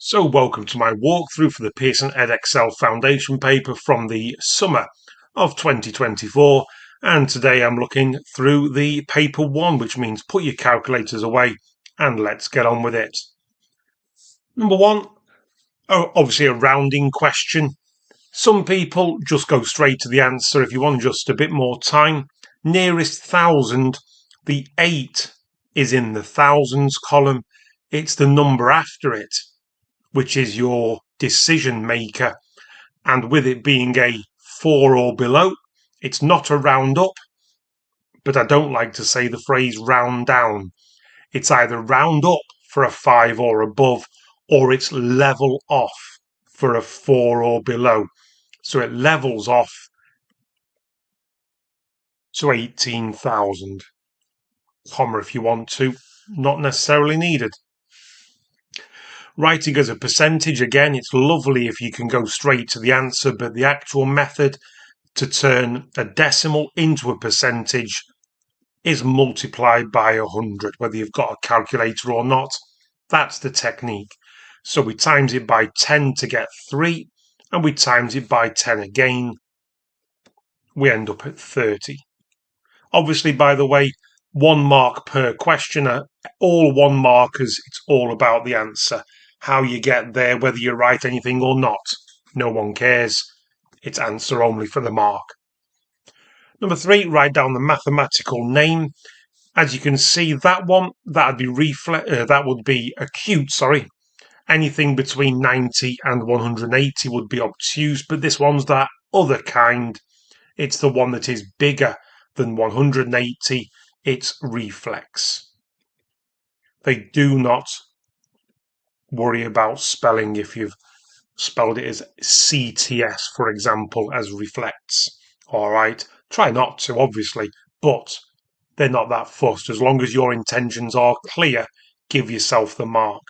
So welcome to my walkthrough for the Pearson Edexcel Foundation paper from the summer of 2024, and today I'm looking through the paper 1, which means put your calculators away and let's get on with it. Number 1, obviously a rounding question. Some people just go straight to the answer if you want just a bit more time. Nearest thousand, the 8 is in the thousands column. It's the number after it which is your decision maker, and with it being a 4 or below, it's not a round up, but I don't like to say the phrase round down. It's either round up for a 5 or above, or it's level off for a 4 or below. So it levels off to 18,000, comma if you want to, not necessarily needed. Writing as a percentage, again, it's lovely if you can go straight to the answer, but the actual method to turn a decimal into a percentage is multiplied by 100, whether you've got a calculator or not. That's the technique. So we times it by 10 to get 3, and we times it by 10 again. We end up at 30. Obviously, by the way, 1 mark per questioner, all 1 markers, it's all about the answer. How you get there, whether you write anything or not, no one cares. It's answer only for the mark. Number 3, write down the mathematical name. As you can see, that one, that would be acute, Anything between 90 and 180 would be obtuse, but this one's that other kind. It's the one that is bigger than 180. It's reflex. They do not worry about spelling if you've spelled it as CTS, for example, as reflects. All right, try not to, obviously, but they're not that fussed. As long as your intentions are clear, give yourself the mark.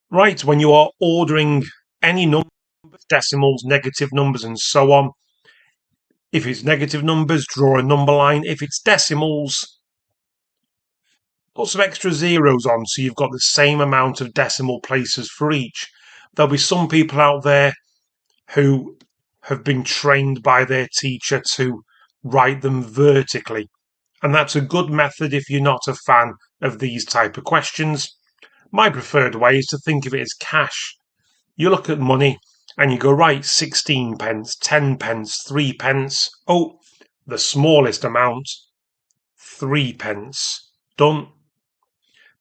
Right, when you are ordering any numbers, decimals, negative numbers, and so on, if it's negative numbers, draw a number line. If it's decimals, put some extra zeros on so you've got the same amount of decimal places for each. There'll be some people out there who have been trained by their teacher to write them vertically, and that's a good method if you're not a fan of these type of questions. My preferred way is to think of it as cash. You look at money and you go, right, 16 pence, 10 pence, 3 pence. Oh, the smallest amount, 3 pence. Done.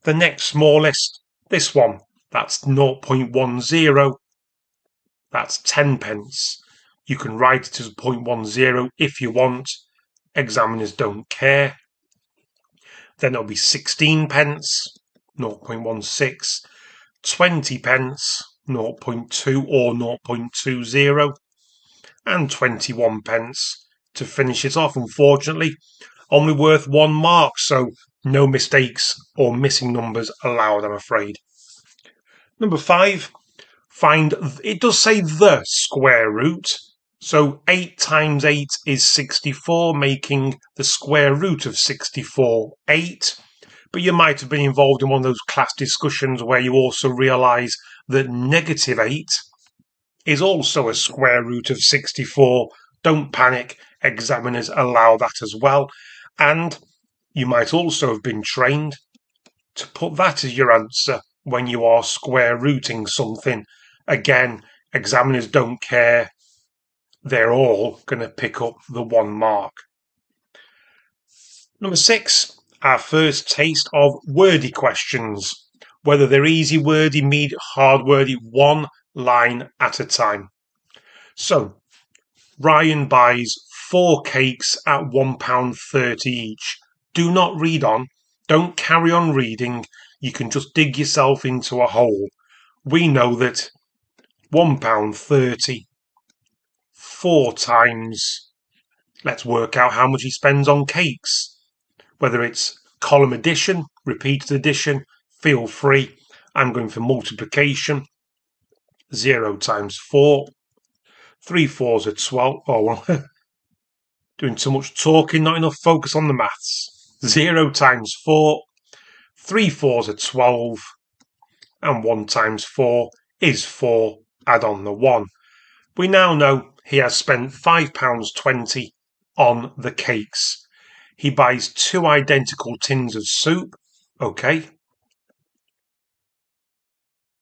The next smallest, this one, that's 0.10. That's 10 pence. You can write it as 0.10 if you want. Examiners don't care. Then it'll be 16 pence, 0.16, 20 pence, 0.2 or 0.20, and 21 pence to finish it off. Unfortunately, only worth 1 mark, so no mistakes or missing numbers allowed, I'm afraid. Number 5, find, it does say the square root, so 8 times 8 is 64, making the square root of 64 8. But you might have been involved in one of those class discussions where you also realise that negative 8 is also a square root of 64. Don't panic, examiners allow that as well. And you might also have been trained to put that as your answer when you are square rooting something. Again, examiners don't care. They're all going to pick up the 1 mark. Number 6, our first taste of wordy questions. Whether they're easy wordy, medium, hard wordy, 1 line at a time. So, Ryan buys 4 cakes at £1.30 each. Do not read on. Don't carry on reading. You can just dig yourself into a hole. We know that £1.30, 4 times. Let's work out how much he spends on cakes. Whether it's column addition, repeated addition, feel free. I'm going for multiplication. 0 times 4. 3 4s are 12. Oh, well, doing too much talking, not enough focus on the maths. 0 times 4. 3 4s are 12. and 1 times 4 is 4, add on the 1. We now know he has spent £5.20 on the cakes. He buys 2 identical tins of soup. Okay.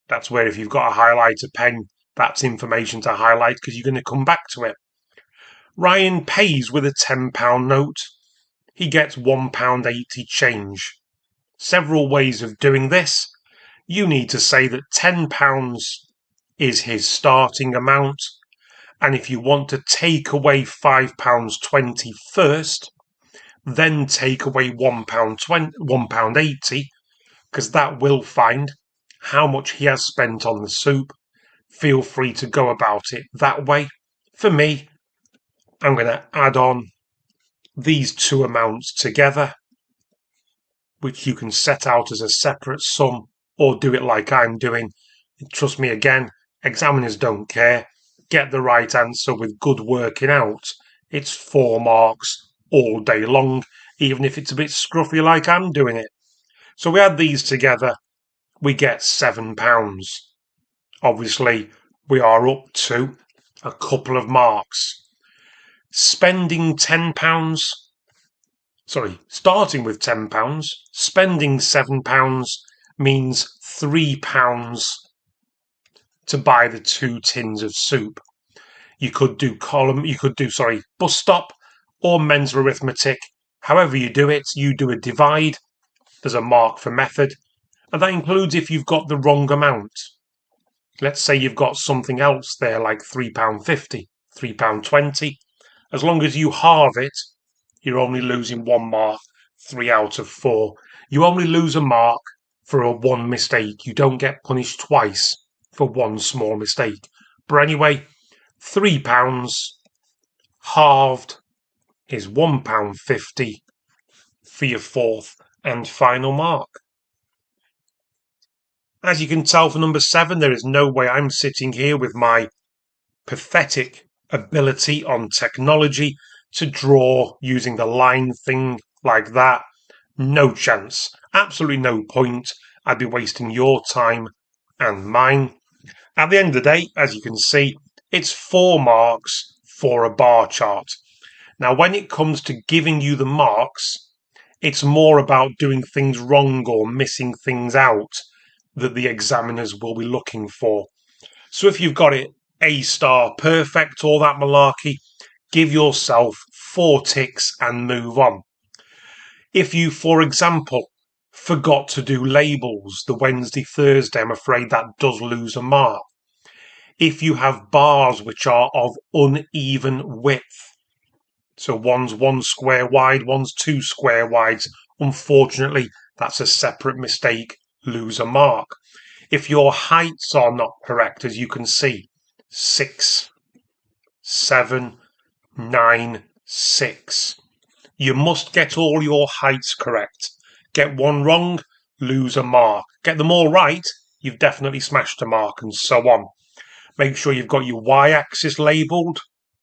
That's where if you've got a highlighter pen, that's information to highlight because you're going to come back to it. Ryan pays with a £10 note. He gets £1.80 change. Several ways of doing this. You need to say that £10 is his starting amount. And if you want to take away £5.20 first, then take away £1.80, because that will find how much he has spent on the soup. Feel free to go about it that way. For me, I'm going to add on these 2 amounts together, which you can set out as a separate sum or do it like I'm doing. Trust me, again, examiners don't care. Get the right answer with good working out. It's 4 marks all day long, even if it's a bit scruffy like I'm doing it. So we add these together, we get £7. Obviously, we are up to a couple of marks. Spending £10, starting with £10, spending £7 means £3 to buy the 2 tins of soup. You could do bus stop or mental arithmetic. However you do it, you do a divide. There's a mark for method, and that includes if you've got the wrong amount. Let's say you've got something else there like £3.50, £3.20. As long as you halve it, you're only losing 1 mark, 3 out of 4. You only lose a mark for a 1 mistake. You don't get punished twice for 1 small mistake. But anyway, £3 halved is £1.50 for your 4th and final mark. As you can tell for number 7, there is no way I'm sitting here with my pathetic ability on technology to draw using the line thing like that. No chance. Absolutely no point. I'd be wasting your time and mine. At the end of the day, as you can see, it's 4 marks for a bar chart. Now, when it comes to giving you the marks, it's more about doing things wrong or missing things out that the examiners will be looking for. So if you've got it A star, perfect, all that malarkey, give yourself 4 ticks and move on. If you, for example, forgot to do labels the Wednesday, Thursday, I'm afraid that does lose a mark. If you have bars which are of uneven width, so one's 1 square wide, one's 2 square wides, unfortunately, that's a separate mistake, lose a mark. If your heights are not correct, as you can see, 6, 7, 9, 6. You must get all your heights correct. Get 1 wrong, lose a mark. Get them all right, you've definitely smashed a mark, and so on. Make sure you've got your y-axis labelled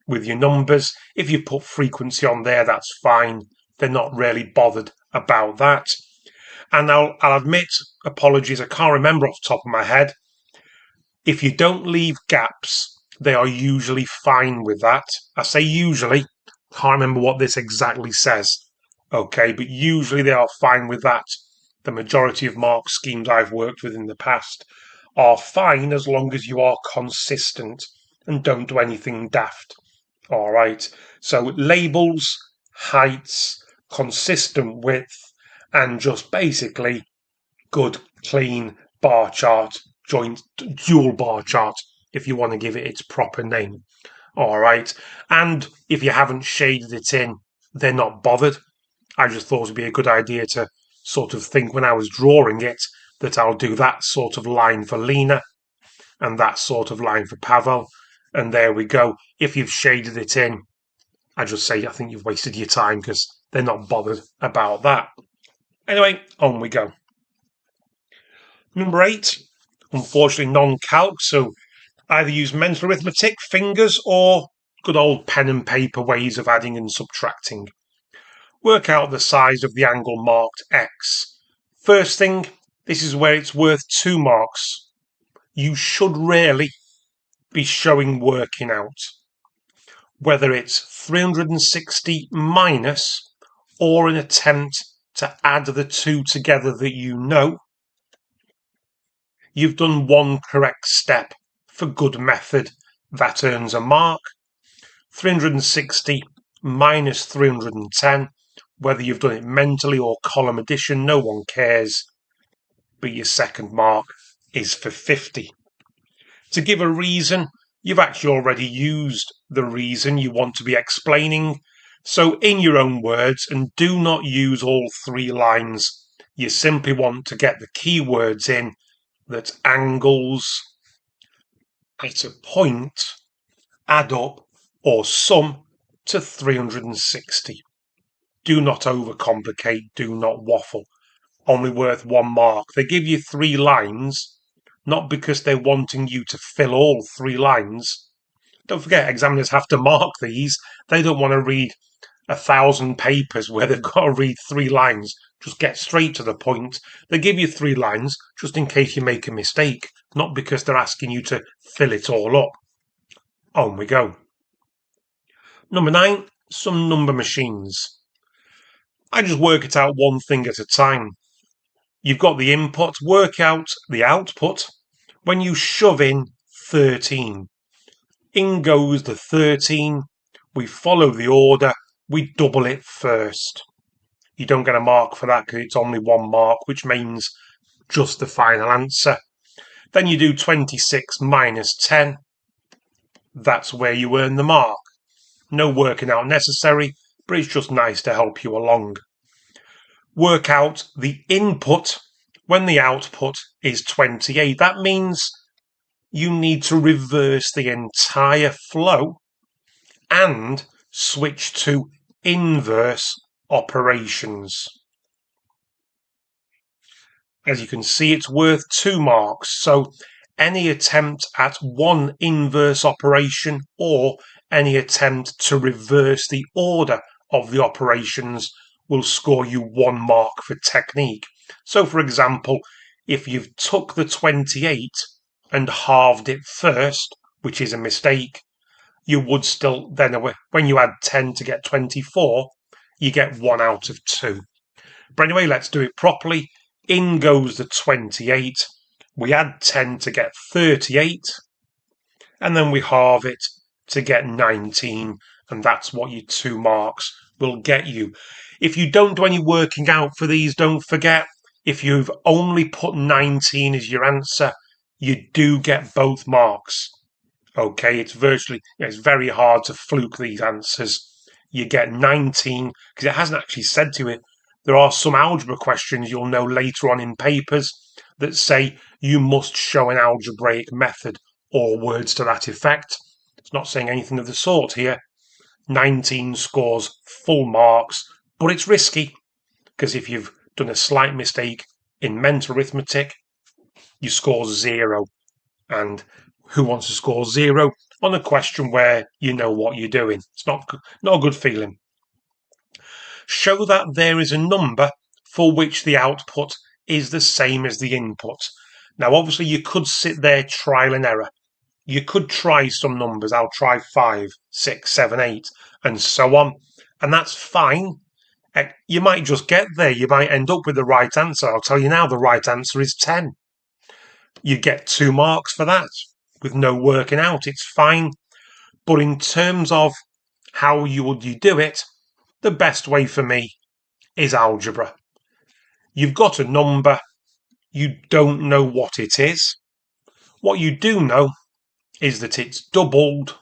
with your numbers. If you put frequency on there, that's fine. They're not really bothered about that. And I'll admit, apologies, I can't remember off the top of my head. If you don't leave gaps, they are usually fine with that. I say usually, can't remember what this exactly says. Okay, but usually they are fine with that. The majority of mark schemes I've worked with in the past are fine as long as you are consistent and don't do anything daft. All right, so labels, heights, consistent width, and just basically good, clean bar chart, dual bar chart, if you want to give it its proper name. All right, and if you haven't shaded it in, they're not bothered. I just thought it'd be a good idea to sort of think when I was drawing it that I'll do that sort of line for Lena and that sort of line for Pavel, and there we go. If you've shaded it in, I just say I think you've wasted your time because they're not bothered about that. Anyway, on we go. Number 8, unfortunately non-calc, so either use mental arithmetic, fingers, or good old pen and paper ways of adding and subtracting. Work out the size of the angle marked X. First thing, This is where it's worth 2 marks. You should really be showing working out whether it's 360 minus or an attempt to add the two together that you know. You've done one correct step for good method. That earns a mark. 360 minus 310, whether you've done it mentally or column addition, no one cares. But your second mark is for 50. To give a reason, you've actually already used the reason you want to be explaining. So in your own words, and do not use all 3 lines, you simply want to get the keywords in that angles at a point add up or sum to 360. Do not overcomplicate, do not waffle. Only worth 1 mark. They give you 3 lines, not because they're wanting you to fill all 3 lines. Don't forget, examiners have to mark these. They don't want to read 1,000 papers where they've got to read 3 lines. Just get straight to the point. They give you 3 lines just in case you make a mistake, not because they're asking you to fill it all up. On we go. Number 9, some number machines. I just work it out one thing at a time. You've got the input, work out the output when you shove in 13. In goes the 13. We follow the order. We double it first. You don't get a mark for that because it's only 1 mark, which means just the final answer. Then you do 26 minus 10. That's where you earn the mark. No working out necessary, but it's just nice to help you along. Work out the input when the output is 28. That means you need to reverse the entire flow and switch to inverse operations. As you can see, it's worth 2 marks. So any attempt at one inverse operation or any attempt to reverse the order of the operations will score you 1 mark for technique. So for example, if you've took the 28 and halved it first, which is a mistake, you would still then, when you add 10 to get 24, you get 1 out of 2. But anyway, let's do it properly. In goes the 28. We add 10 to get 38. And then we halve it to get 19. And that's what your 2 marks will get you. If you don't do any working out for these, don't forget, if you've only put 19 as your answer, you do get both marks. Okay, it's very hard to fluke these answers. You get 19 because it hasn't actually said to it. There are some algebra questions you'll know later on in papers that say you must show an algebraic method or words to that effect. It's not saying anything of the sort here. 19 scores full marks, but it's risky because if you've done a slight mistake in mental arithmetic, you score 0. And who wants to score 0 on a question where you know what you're doing? It's not a good feeling. Show that there is a number for which the output is the same as the input. Now, obviously, you could sit there trial and error. You could try some numbers. I'll try 5, 6, 7, 8, and so on. And that's fine. You might just get there. You might end up with the right answer. I'll tell you now, the right answer is 10. You get 2 marks for that with no working out. It's fine. But in terms of how you do it, the best way for me is algebra. You've got a number. You don't know what it is. What you do know is that it's doubled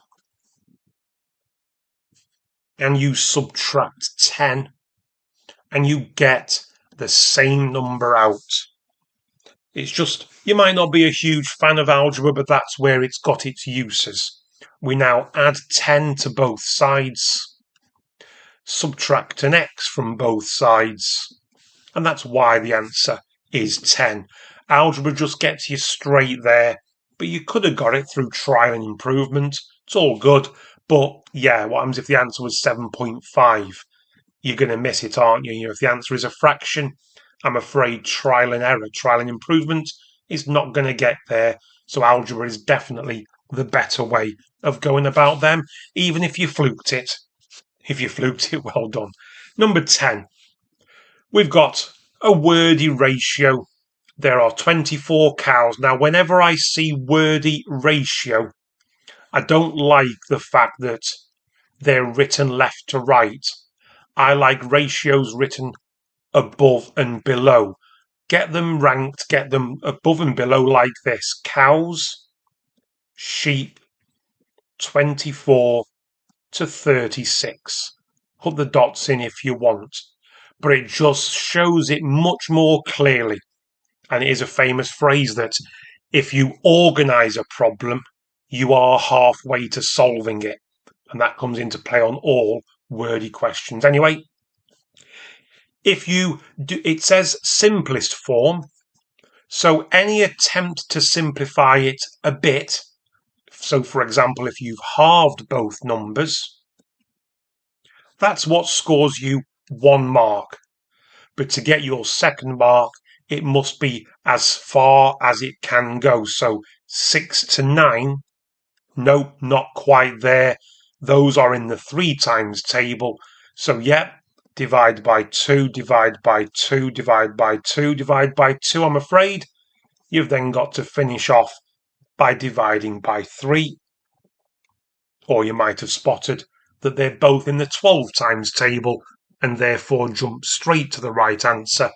and you subtract 10 and you get the same number out. It's just, you might not be a huge fan of algebra, but that's where it's got its uses. We now add 10 to both sides, subtract an x from both sides, and that's why the answer is 10. Algebra just gets you straight there, but you could have got it through trial and improvement. It's all good, but yeah, what happens if the answer was 7.5? You're going to miss it, aren't you? If the answer is a fraction, I'm afraid trial and error, trial and improvement is not going to get there. So algebra is definitely the better way of going about them, even if you fluked it. If you fluked it, well done. Number 10. We've got a wordy ratio. There are 24 cows. Now, whenever I see wordy ratio, I don't like the fact that they're written left to right. I like ratios written above and below. Get them ranked, get them above and below like this. Cows, sheep, 24 to 36. Put the dots in if you want. But it just shows it much more clearly. And it is a famous phrase that if you organise a problem, you are halfway to solving it. And that comes into play on all wordy questions. Anyway, if you do, it says simplest form. So any attempt to simplify it a bit. So for example, if you've halved both numbers, that's what scores you 1 mark. But to get your second mark, it must be as far as it can go. So 6 to 9, nope, not quite there. Those are in the 3 times table. So yeah, divide by 2, divide by 2, divide by 2, divide by 2. I'm afraid you've then got to finish off by dividing by 3. Or you might have spotted that they're both in the 12 times table and therefore jump straight to the right answer.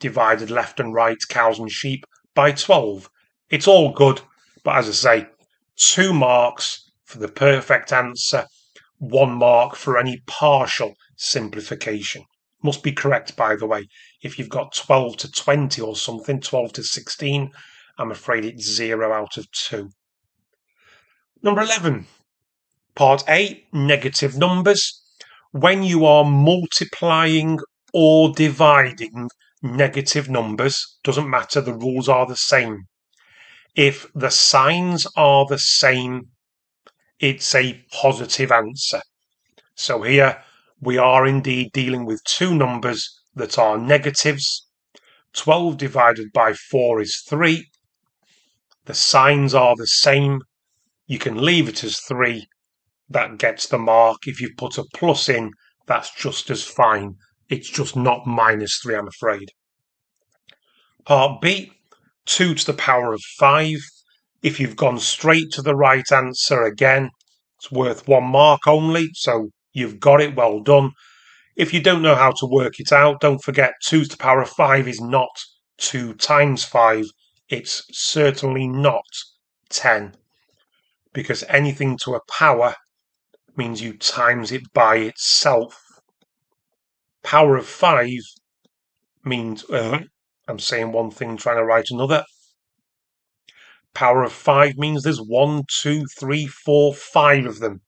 Divided left and right, cows and sheep, by 12. It's all good, but as I say, 2 marks for the perfect answer, 1 mark for any partial simplification. Must be correct, by the way. If you've got 12 to 20 or something, 12 to 16, I'm afraid it's 0 out of 2. Number 11. Part A, negative numbers. When you are multiplying or dividing negative numbers, doesn't matter, the rules are the same. If the signs are the same, it's a positive answer. So here we are indeed dealing with 2 numbers that are negatives. 12 divided by 4 is 3. The signs are the same. You can leave it as 3. That gets the mark. If you put a plus in, that's just as fine. It's just not -3, I'm afraid. Part B, 2 to the power of 5. If you've gone straight to the right answer again, it's worth 1 mark only, so you've got it, well done. If you don't know how to work it out, don't forget 2 to the power of 5 is not 2 times 5. It's certainly not 10. Because anything to a power means you times it by itself. Power of 5 means, I'm saying one thing, trying to write another. Power of 5 means there's 1, 2, 3, 4, 5 of them.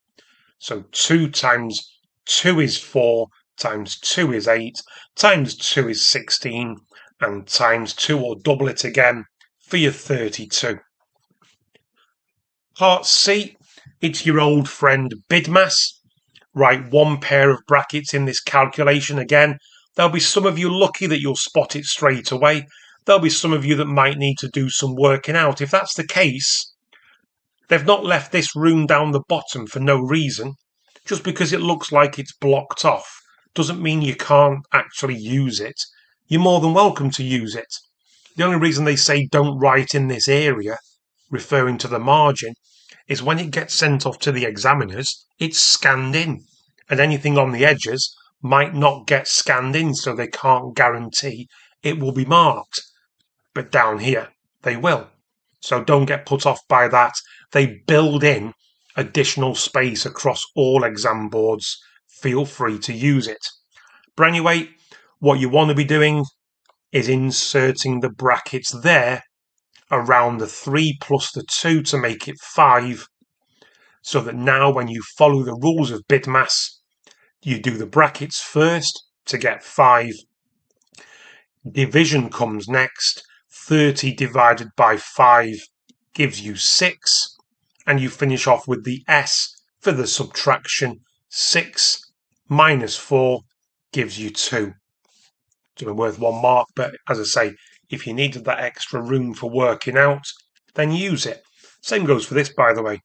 So 2 times 2 is 4, times 2 is 8, times 2 is 16, and times 2 or double it again for your 32. Part C, it's your old friend BIDMAS. Write 1 pair of brackets in this calculation again. There'll be some of you lucky that you'll spot it straight away. There'll be some of you that might need to do some working out. If that's the case, they've not left this room down the bottom for no reason. Just because it looks like it's blocked off doesn't mean you can't actually use it. You're more than welcome to use it. The only reason they say don't write in this area, referring to the margin, is when it gets sent off to the examiners, it's scanned in, and anything on the edges might not get scanned in, so they can't guarantee it will be marked. But down here, they will. So don't get put off by that. They build in additional space across all exam boards. Feel free to use it. But anyway, what you want to be doing is inserting the brackets there around the 3 plus the 2 to make it 5, so that now when you follow the rules of BIDMAS, you do the brackets first to get 5. Division comes next. 30 divided by 5 gives you 6, and you finish off with the S for the subtraction. 6 minus 4 gives you 2. It's only worth 1 mark, but as I say, if you needed that extra room for working out, then use it. Same goes for this, by the way.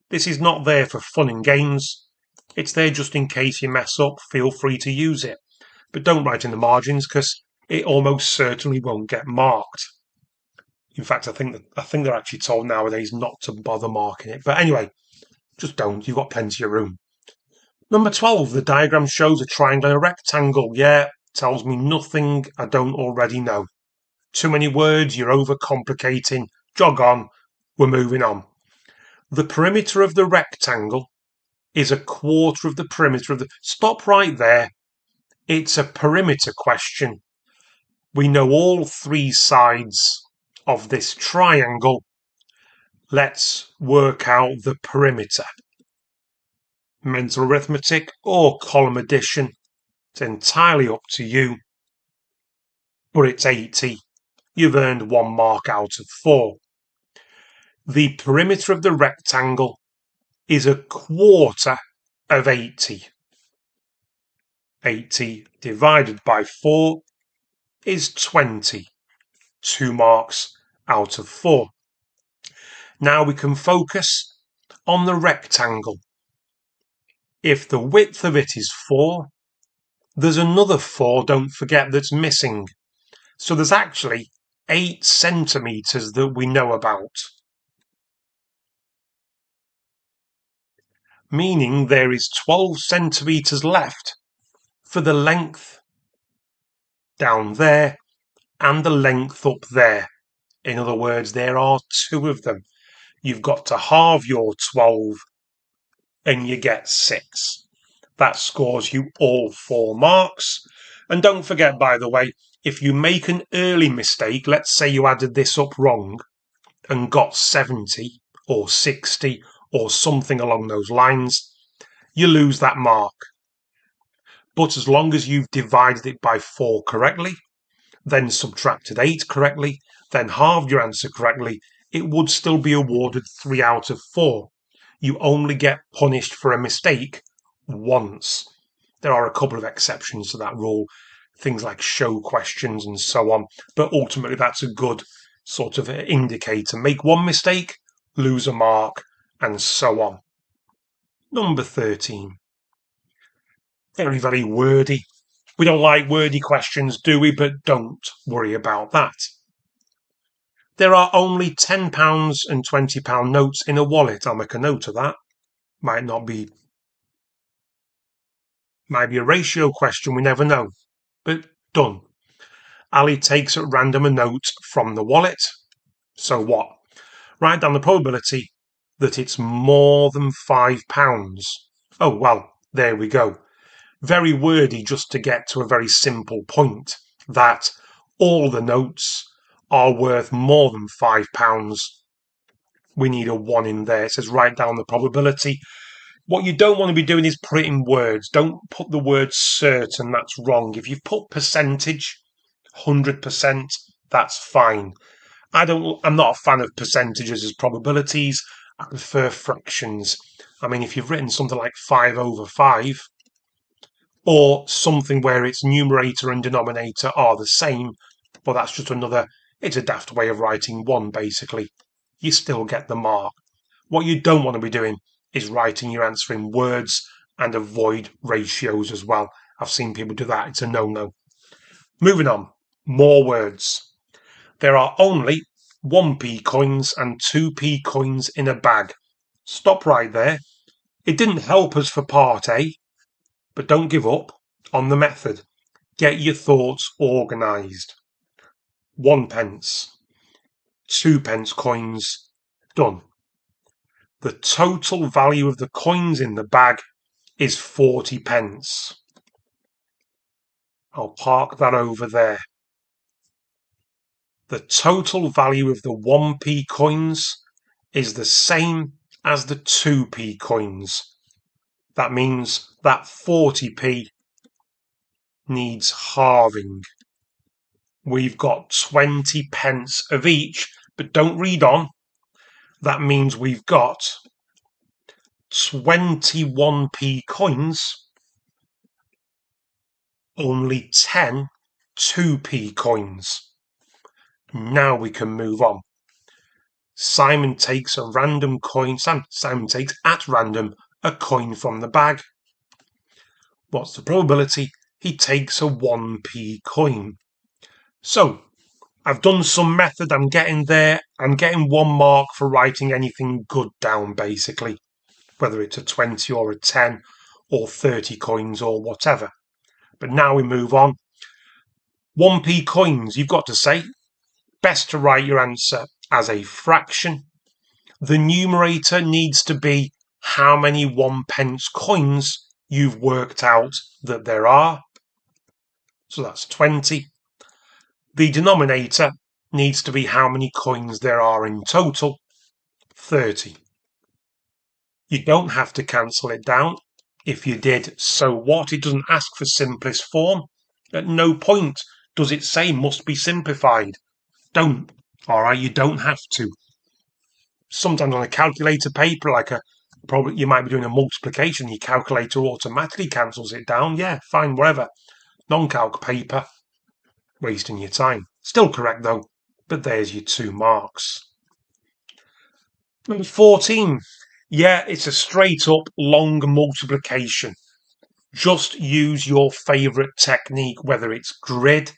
This is not there for fun and games. It's there just in case you mess up, feel free to use it. But don't write in the margins because it almost certainly won't get marked. In fact, I think they're actually told nowadays not to bother marking it. But anyway, just don't. You've got plenty of room. Number 12, the diagram shows a triangle and a rectangle. Yeah, tells me nothing I don't already know. Too many words, you're overcomplicating. Jog on, we're moving on. The perimeter of the rectangle is a quarter of the perimeter of the... Stop right there. It's a perimeter question. We know all 3 sides of this triangle. Let's work out the perimeter. Mental arithmetic or column addition. It's entirely up to you. But it's 80. You've earned 1 mark out of 4. The perimeter of the rectangle is a quarter of 80. 80 divided by 4 is 20. 2 marks out of 4. Now we can focus on the rectangle. If the width of it is 4, there's another 4, don't forget, that's missing. So there's actually 8 centimetres that we know about. Meaning there is 12 centimetres left for the length down there and the length up there. In other words, there are 2 of them. You've got to halve your 12 and you get 6. That scores you all 4 marks. And don't forget, by the way, if you make an early mistake, let's say you added this up wrong and got 70 or 60 or something along those lines, you lose that mark. But as long as you've divided it by 4 correctly, then subtracted 8 correctly, then halved your answer correctly, it would still be awarded 3 out of 4. You only get punished for a mistake once. There are a couple of exceptions to that rule, things like show questions and so on, but ultimately that's a good sort of indicator. Make 1 mistake, lose a mark, and so on. Number 13. Very, very wordy. We don't like wordy questions, do we? But don't worry about that. There are only £10 and £20 notes in a wallet. I'll make a note of that. Might be a ratio question, we never know. But done. Ali takes at random a note from the wallet. So what? Write down the probability that it's more than £5. Oh, well, there we go. Very wordy just to get to a very simple point, that all the notes are worth more than £5. We need a 1 in there. It says write down the probability. What you don't want to be doing is put it in words. Don't put the word certain, that's wrong. If you've put percentage, 100%, that's fine. I'm not a fan of percentages as probabilities. I prefer fractions. I mean, if you've written something like 5 over 5, or something where its numerator and denominator are the same, well, that's just it's a daft way of writing 1, basically. You still get the mark. What you don't want to be doing is writing your answer in words and avoid ratios as well. I've seen people do that. It's a no-no. Moving on. More words. There are only 1p coins and 2p coins in a bag. Stop right there. It didn't help us for part A, but don't give up on the method. Get your thoughts organised. 1 pence, 2 pence coins, done. The total value of the coins in the bag is 40 pence. I'll park that over there. The total value of the 1p coins is the same as the 2p coins. That means that 40p needs halving. We've got 20 pence of each, but don't read on. That means we've got 21p coins, only 10 2p coins. Now we can move on. Simon takes a random coin. Simon takes at random a coin from the bag. What's the probability he takes a 1p coin? So I've done some method. I'm getting there. I'm getting 1 mark for writing anything good down, basically, whether it's a 20 or a 10 or 30 coins or whatever. But now we move on. 1p coins, you've got to say, best to write your answer as a fraction. The numerator needs to be how many 1p coins you've worked out that there are. So that's 20. The denominator needs to be how many coins there are in total. 30. You don't have to cancel it down. If you did, so what? It doesn't ask for simplest form. At no point does it say must be simplified. Don't. Alright, you don't have to. Sometimes on a calculator paper, probably you might be doing a multiplication, your calculator automatically cancels it down. Yeah, fine, whatever. Non-calc paper, wasting your time. Still correct though, but there's your 2 marks. Number 14. Yeah, it's a straight up long multiplication. Just use your favourite technique, whether it's grid,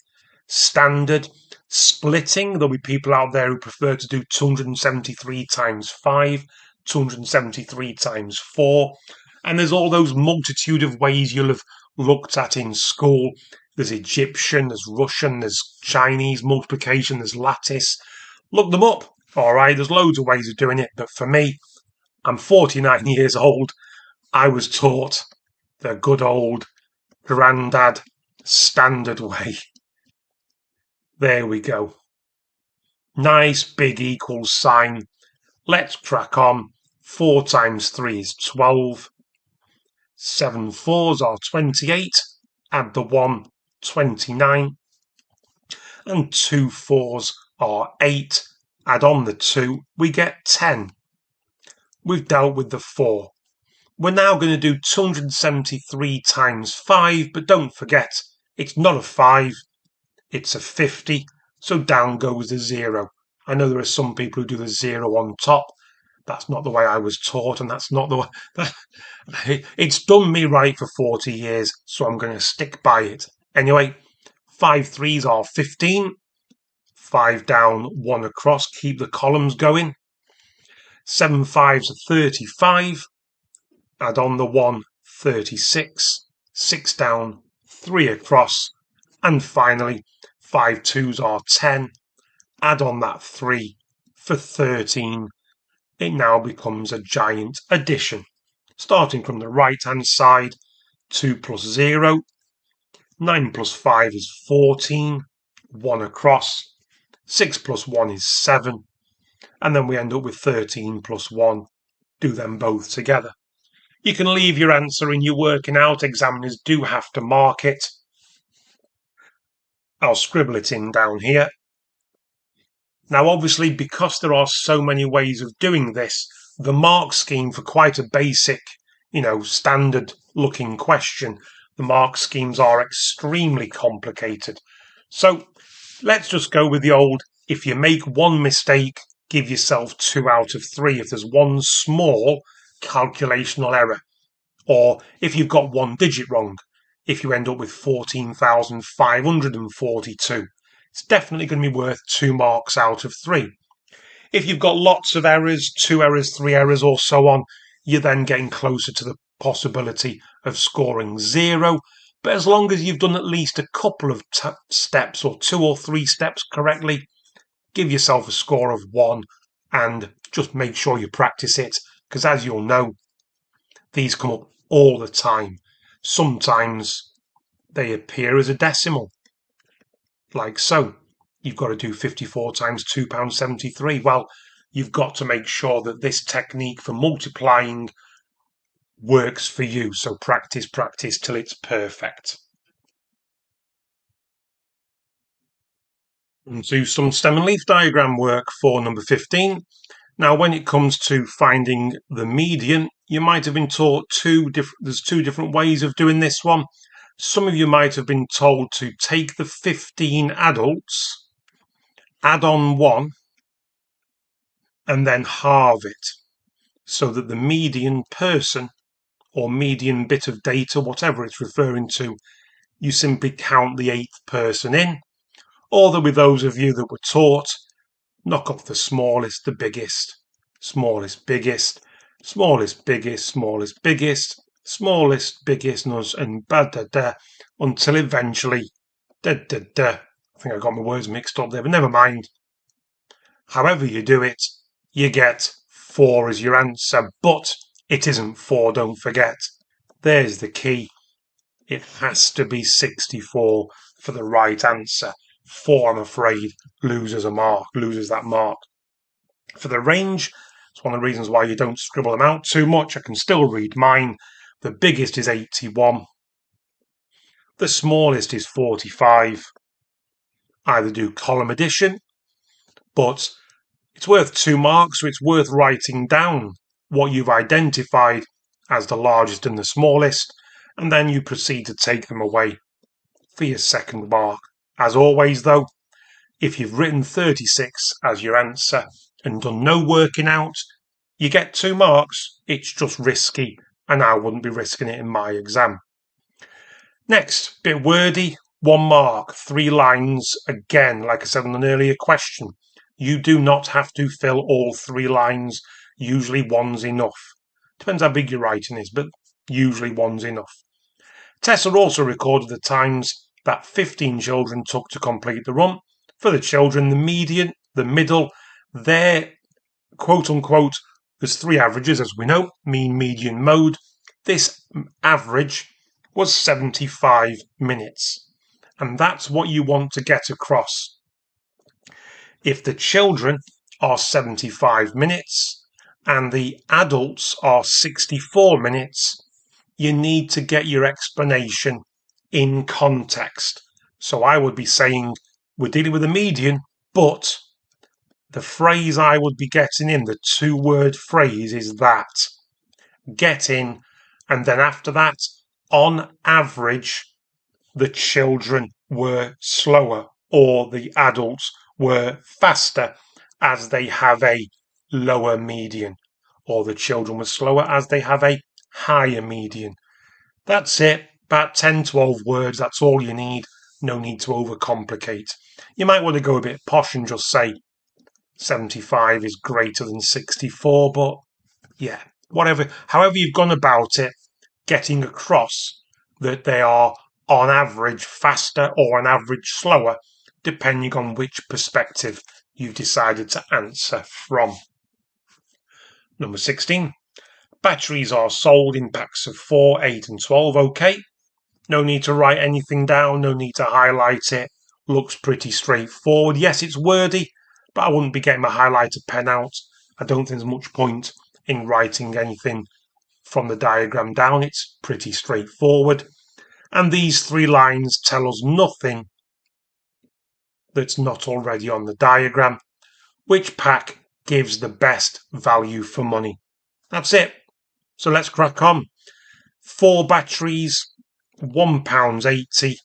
standard, splitting. There'll be people out there who prefer to do 273 times 5, 273 times 4. And there's all those multitude of ways you'll have looked at in school. There's Egyptian, there's Russian, there's Chinese multiplication, there's lattice. Look them up. All right, there's loads of ways of doing it. But for me, I'm 49 years old. I was taught the good old granddad standard way. There we go. Nice big equals sign. Let's crack on. 4 times 3 is 12. 7 fours are 28. Add the 1, 29. And 2 fours are 8. Add on the 2, we get 10. We've dealt with the 4. We're now going to do 273 times 5, but don't forget, it's not a 5, it's a 50, so down goes the 0. I know there are some people who do the 0 on top. That's not the way I was taught, and that's not the way... It's done me right for 40 years, so I'm going to stick by it. Anyway, 5 threes are 15. 5 down, 1 across, keep the columns going. 7 fives are 35. Add on the 1, 36. 6 down, 3 across. And finally, 5 twos are 10. Add on that 3 for 13. It now becomes a giant addition. Starting from the right-hand side, 2 plus 0. 9 plus 5 is 14. 1 across. 6 plus 1 is 7. And then we end up with 13 plus 1. Do them both together. You can leave your answer in your working out. Examiners do have to mark it. I'll scribble it in down here. Now, obviously, because there are so many ways of doing this, the mark scheme for quite a basic, standard looking question, the mark schemes are extremely complicated. So let's just go with the old, if you make 1 mistake, give yourself 2 out of 3 if there's 1 small calculational error. Or if you've got 1 digit wrong, if you end up with 14,542, it's definitely going to be worth 2 marks out of 3. If you've got lots of errors, 2 errors, 3 errors, or so on, you're then getting closer to the possibility of scoring 0. But as long as you've done at least a couple of steps or 2 or 3 steps correctly, give yourself a score of 1 and just make sure you practice it, because as you'll know, these come up all the time. Sometimes they appear as a decimal, like so. You've got to do 54 times £2.73. Well, you've got to make sure that this technique for multiplying works for you. So practice till it's perfect. And do some stem and leaf diagram work for number 15. Now, when it comes to finding the median, you might have been taught there's two different ways of doing this one. Some of you might have been told to take the 15 adults, add on 1, and then halve it, so that the median person or median bit of data, whatever it's referring to, you simply count the 8th person in. Or there'll be those of you that were taught, knock off the smallest, the biggest, smallest, biggest, smallest, biggest, smallest, biggest, smallest, biggest, and da until eventually da. I think I got my words mixed up there, but never mind. However you do it, you get 4 as your answer, but it isn't 4, don't forget. There's the key. It has to be 64 for the right answer. 4, I'm afraid, loses that mark. For the range, it's one of the reasons why you don't scribble them out too much. I can still read mine. The biggest is 81. The smallest is 45. Either do column addition, but it's worth 2 marks, so it's worth writing down what you've identified as the largest and the smallest, and then you proceed to take them away for your 2nd mark. As always, though, if you've written 36 as your answer and done no working out, you get 2 marks. It's just risky, and I wouldn't be risking it in my exam. Next, bit wordy, 1 mark, 3 lines. Again, like I said in an earlier question, you do not have to fill all 3 lines. Usually 1's enough. Depends how big your writing is, but usually 1's enough. Tessa also recorded the times that 15 children took to complete the run. For the children, the median, the middle, their quote-unquote, there's 3 averages, as we know, mean, median, mode. This average was 75 minutes. And that's what you want to get across. If the children are 75 minutes and the adults are 64 minutes, you need to get your explanation in context. So I would be saying, we're dealing with a median, but the phrase I would be getting in, the 2-word phrase, is that. Get in, and then after that, on average, the children were slower or the adults were faster as they have a lower median, or the children were slower as they have a higher median. That's it. About 10-12 words, that's all you need. No need to overcomplicate. You might want to go a bit posh and just say 75 is greater than 64, but yeah, whatever. However you've gone about it, getting across that they are on average faster or on average slower, depending on which perspective you've decided to answer from. Number 16. Batteries are sold in packs of 4, 8 and 12. Okay. No need to write anything down. No need to highlight it. Looks pretty straightforward. Yes, it's wordy, but I wouldn't be getting my highlighter pen out. I don't think there's much point in writing anything from the diagram down. It's pretty straightforward. And these 3 lines tell us nothing that's not already on the diagram. Which pack gives the best value for money? That's it. So let's crack on. 4 batteries, £1.80.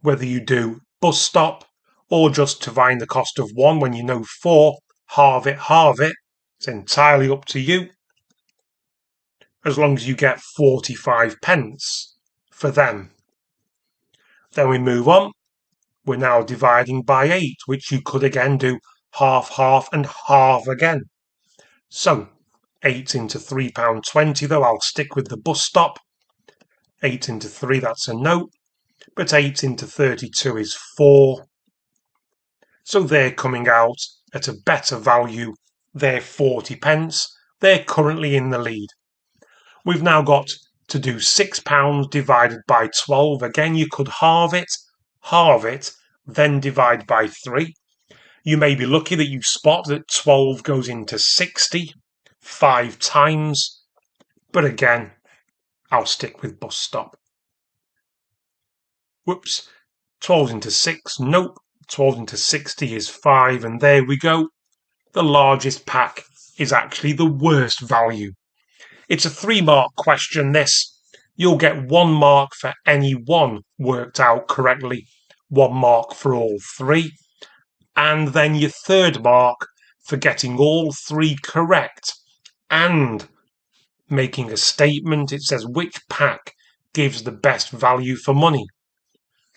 Whether you do bus stop or just to find the cost of 1 when you know 4, halve it. It's entirely up to you. As long as you get 45 pence for them. Then we move on. We're now dividing by 8, which you could again do half, and half again. So 8 into £3.20, though I'll stick with the bus stop. 8 into 3, that's a no. But 8 into 32 is 4. So they're coming out at a better value. They're 40 pence. They're currently in the lead. We've now got to do £6 divided by 12. Again, you could halve it, then divide by 3. You may be lucky that you spot that 12 goes into 60 5 times. But again, I'll stick with bus stop. Whoops. 12 into 6. Nope. 12 into 60 is 5. And there we go. The largest pack is actually the worst value. It's a 3-mark question, this. you'll get 1 mark for any one worked out correctly, 1 mark for all 3, and then your 3rd mark for getting all 3 correct and making a statement. It says which pack gives the best value for money.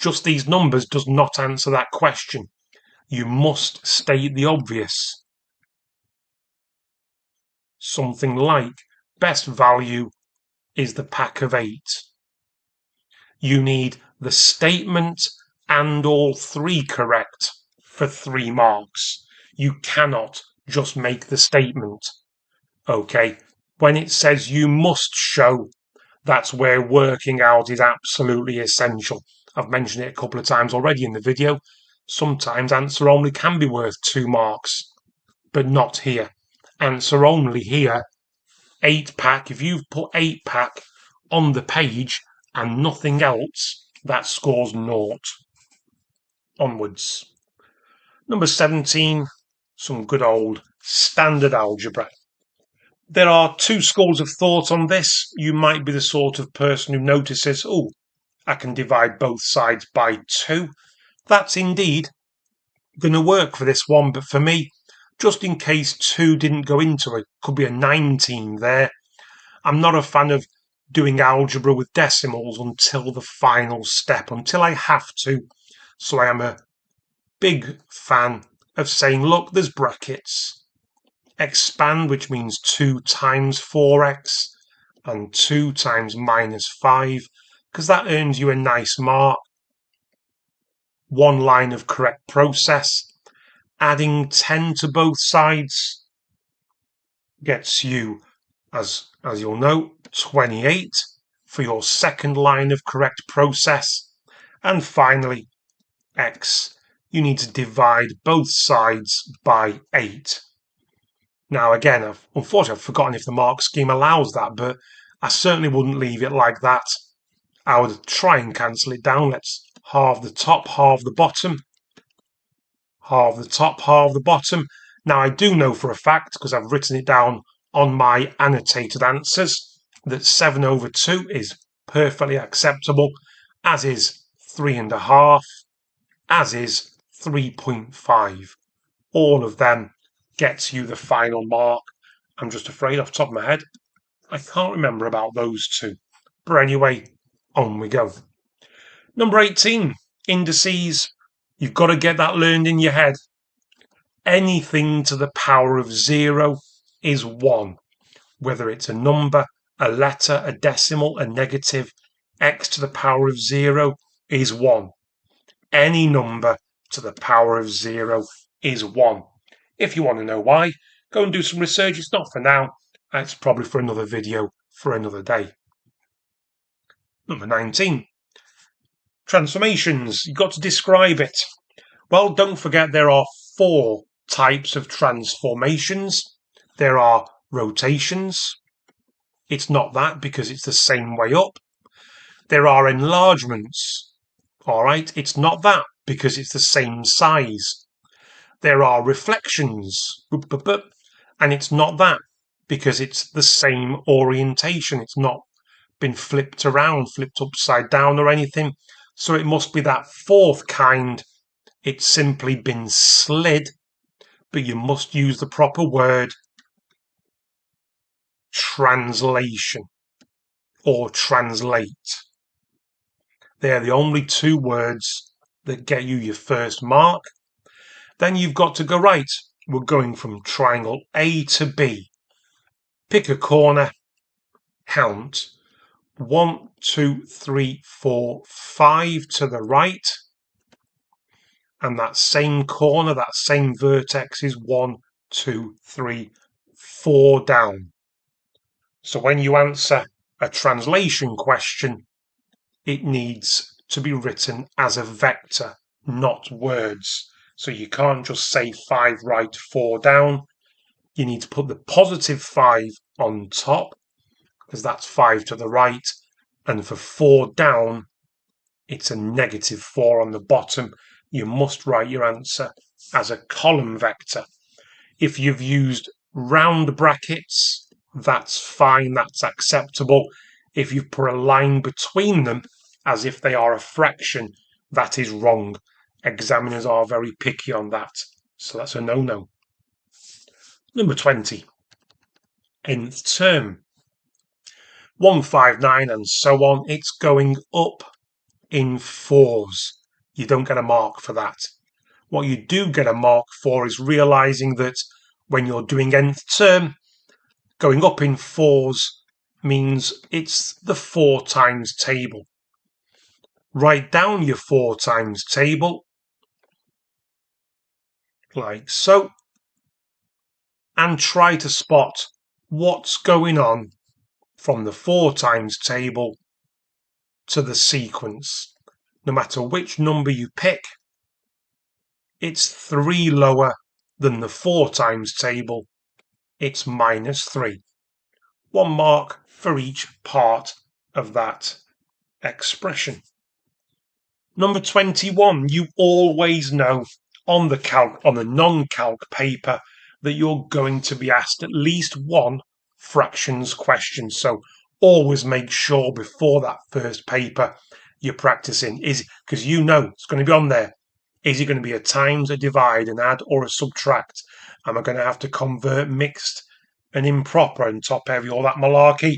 Just these numbers does not answer that question. You must state the obvious. Something like best value is the pack of 8. You need the statement and all 3 correct for 3 marks. You cannot just make the statement. Okay, when it says you must show, that's where working out is absolutely essential. I've mentioned it a couple of times already in the video. Sometimes answer only can be worth 2 marks, but not here. Answer only here, 8 pack. If you've put 8 pack on the page and nothing else, that scores 0. Onwards. Number 17, some good old standard algebra. There are 2 schools of thought on this. You might be the sort of person who notices, oh, I can divide both sides by 2. That's indeed going to work for this one, but for me, just in case 2 didn't go into it, could be a 19 there. I'm not a fan of doing algebra with decimals until the final step, until I have to. So I am a big fan of saying, look, there's brackets. Expand, which means 2 times 4x and 2 times minus 5, because that earns you a nice mark. 1 line of correct process. Adding 10 to both sides gets you, as you'll know, 28 for your 2nd line of correct process. And finally, x, you need to divide both sides by 8. Now again, unfortunately I've forgotten if the mark scheme allows that, but I certainly wouldn't leave it like that. I would try and cancel it down. Let's halve the top, halve the bottom. Halve the top, halve the bottom. Now I do know for a fact, because I've written it down on my annotated answers, that 7 over 2 is perfectly acceptable, as is 3.5, as is 3.5. All of them gets you the final mark. I'm just afraid off the top of my head, I can't remember about those 2. But anyway, on we go. Number 18, indices. You've got to get that learned in your head. Anything to the power of 0 is 1. Whether it's a number, a letter, a decimal, a negative, x to the power of 0 is 1. Any number to the power of 0 is 1. If you want to know why, go and do some research. It's not for now. It's probably for another video for another day. Number 19. Transformations. You've got to describe it. Well, don't forget there are 4 types of transformations. There are rotations. It's not that because it's the same way up. There are enlargements. All right, it's not that because it's the same size. There are reflections. And it's not that because it's the same orientation. It's not been flipped around, flipped upside down or anything. So it must be that 4th kind. It's simply been slid, but you must use the proper word, translation or translate. They're the only 2 words that get you your 1st mark. Then you've got to go, right, we're going from triangle A to B. Pick a corner, count 1, 2, 3, 4, 5 to the right. And that same corner, that same vertex is 1, 2, 3, 4 down. So when you answer a translation question, it needs to be written as a vector, not words. So you can't just say 5 right, 4 down. You need to put the positive 5 on top, because that's 5 to the right. And for 4 down, it's a negative 4 on the bottom. You must write your answer as a column vector. If you've used round brackets, that's fine, that's acceptable. If you put a line between them as if they are a fraction, that is wrong. Examiners are very picky on that, so that's a no-no. Number 20, nth term. 159 and so on, it's going up in fours. You don't get a mark for that. What you do get a mark for is realizing that when you're doing nth term, going up in fours means it's the 4 times table. Write down your 4 times table, like so, and try to spot what's going on from the 4 times table to the sequence. No matter which number you pick, it's 3 lower than the 4 times table. It's -3. 1 mark for each part of that expression. Number 21, you always know on the non-calc paper that you're going to be asked at least one fractions question. So always make sure before that first paper you're practicing, because you know it's going to be on there. Is it going to be a times, a divide, an add, or a subtract? Am I going to have to convert mixed and improper and top heavy, all that malarkey?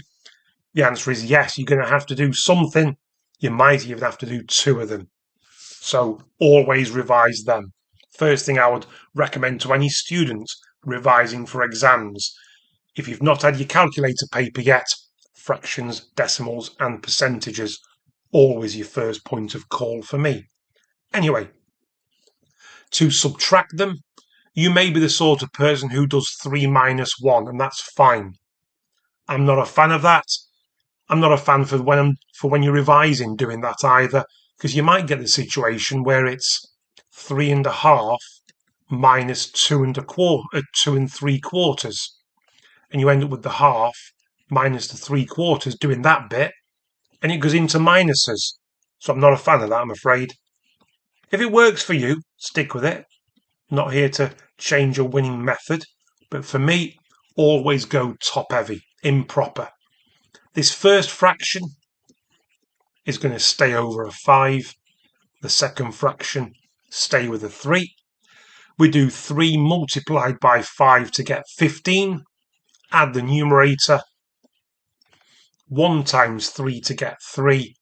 The answer is yes. You're going to have to do something. You might even have to do 2 of them. So always revise them. First thing I would recommend to any student revising for exams, if you've not had your calculator paper yet, fractions, decimals, and percentages, always your first point of call for me. Anyway, to subtract them, you may be the sort of person who does 3 minus 1, and that's fine. I'm not a fan of that. I'm not a fan for when you're revising doing that either, because you might get the situation where it's 3.5 minus 2 3/4, and you end up with the half minus the 3/4 doing that bit, and it goes into minuses. So I'm not a fan of that, I'm afraid. If it works for you, stick with it. I'm not here to change a winning method, but for me, always go top heavy, improper. This first fraction is going to stay over a 5. The second fraction, stay with a 3. We do 3 multiplied by 5 to get 15. Add the numerator. 1 times 3 to get 3.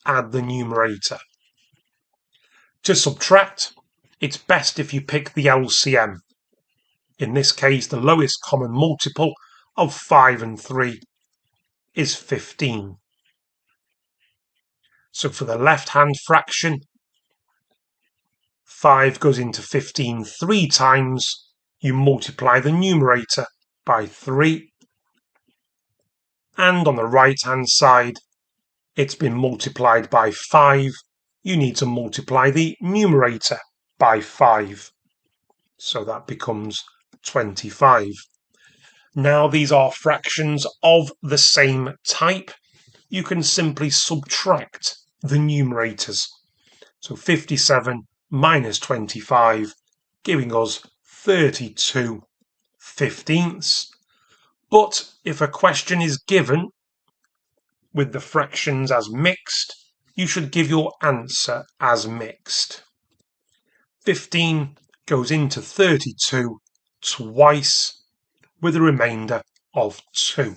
Add the numerator. To subtract, it's best if you pick the LCM. In this case, the lowest common multiple of 5 and 3 is 15. So for the left-hand fraction, 5 goes into 15 3 times. You multiply the numerator by 3. And on the right-hand side, it's been multiplied by 5. You need to multiply the numerator by 5. So that becomes 25. Now these are fractions of the same type. You can simply subtract the numerators. So 57 minus 25, giving us 32/15. But if a question is given with the fractions as mixed, you should give your answer as mixed. 15 goes into 32 twice with a remainder of 2.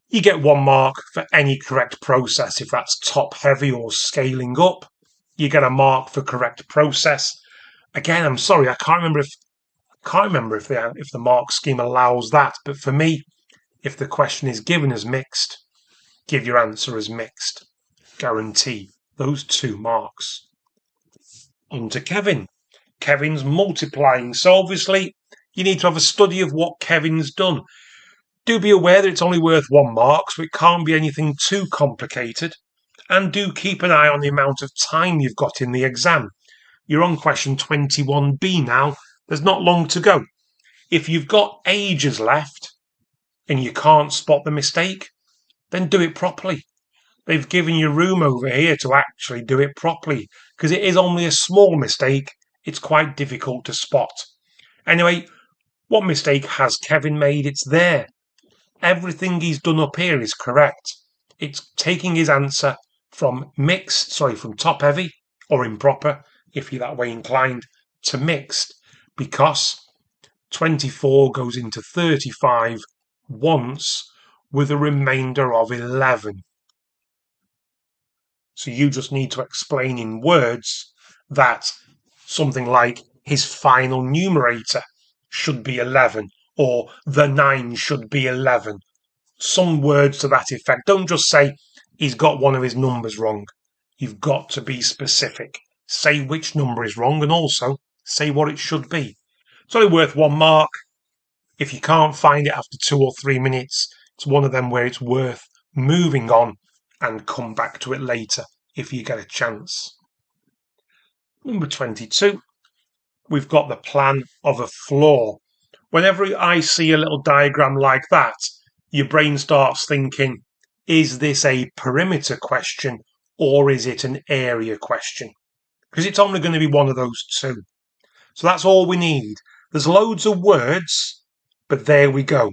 You get 1 mark for any correct process. If that's top heavy or scaling up, you get a mark for correct process. Again, I'm sorry, I can't remember if the mark scheme allows that, but for me, if the question is given as mixed, give your answer as mixed. Guarantee those 2 marks. On to Kevin. Kevin's multiplying, so obviously you need to have a study of what Kevin's done. Do be aware that it's only worth 1 mark, so it can't be anything too complicated. And do keep an eye on the amount of time you've got in the exam. You're on question 21B now. There's not long to go. If you've got ages left and you can't spot the mistake, then do it properly. They've given you room over here to actually do it properly, because it is only a small mistake. It's quite difficult to spot. Anyway, what mistake has Kevin made? It's there. everything he's done up here is correct. It's taking his answer from from top heavy or improper, if you're that way inclined, to mixed, because 24 goes into 35 once with a remainder of 11. So you just need to explain in words that something like his final numerator should be 11, or the 9 should be 11. Some words to that effect. Don't just say he's got one of his numbers wrong. You've got to be specific. Say which number is wrong and also say what it should be. It's only worth 1 mark. If you can't find it after 2 or 3 minutes, it's one of them where it's worth moving on and come back to it later if you get a chance. Number 22, we've got the plan of a floor. Whenever I see a little diagram like that, your brain starts thinking, is this a perimeter question or is it an area question? Because it's only going to be one of those two. So that's all we need. There's loads of words, but there we go.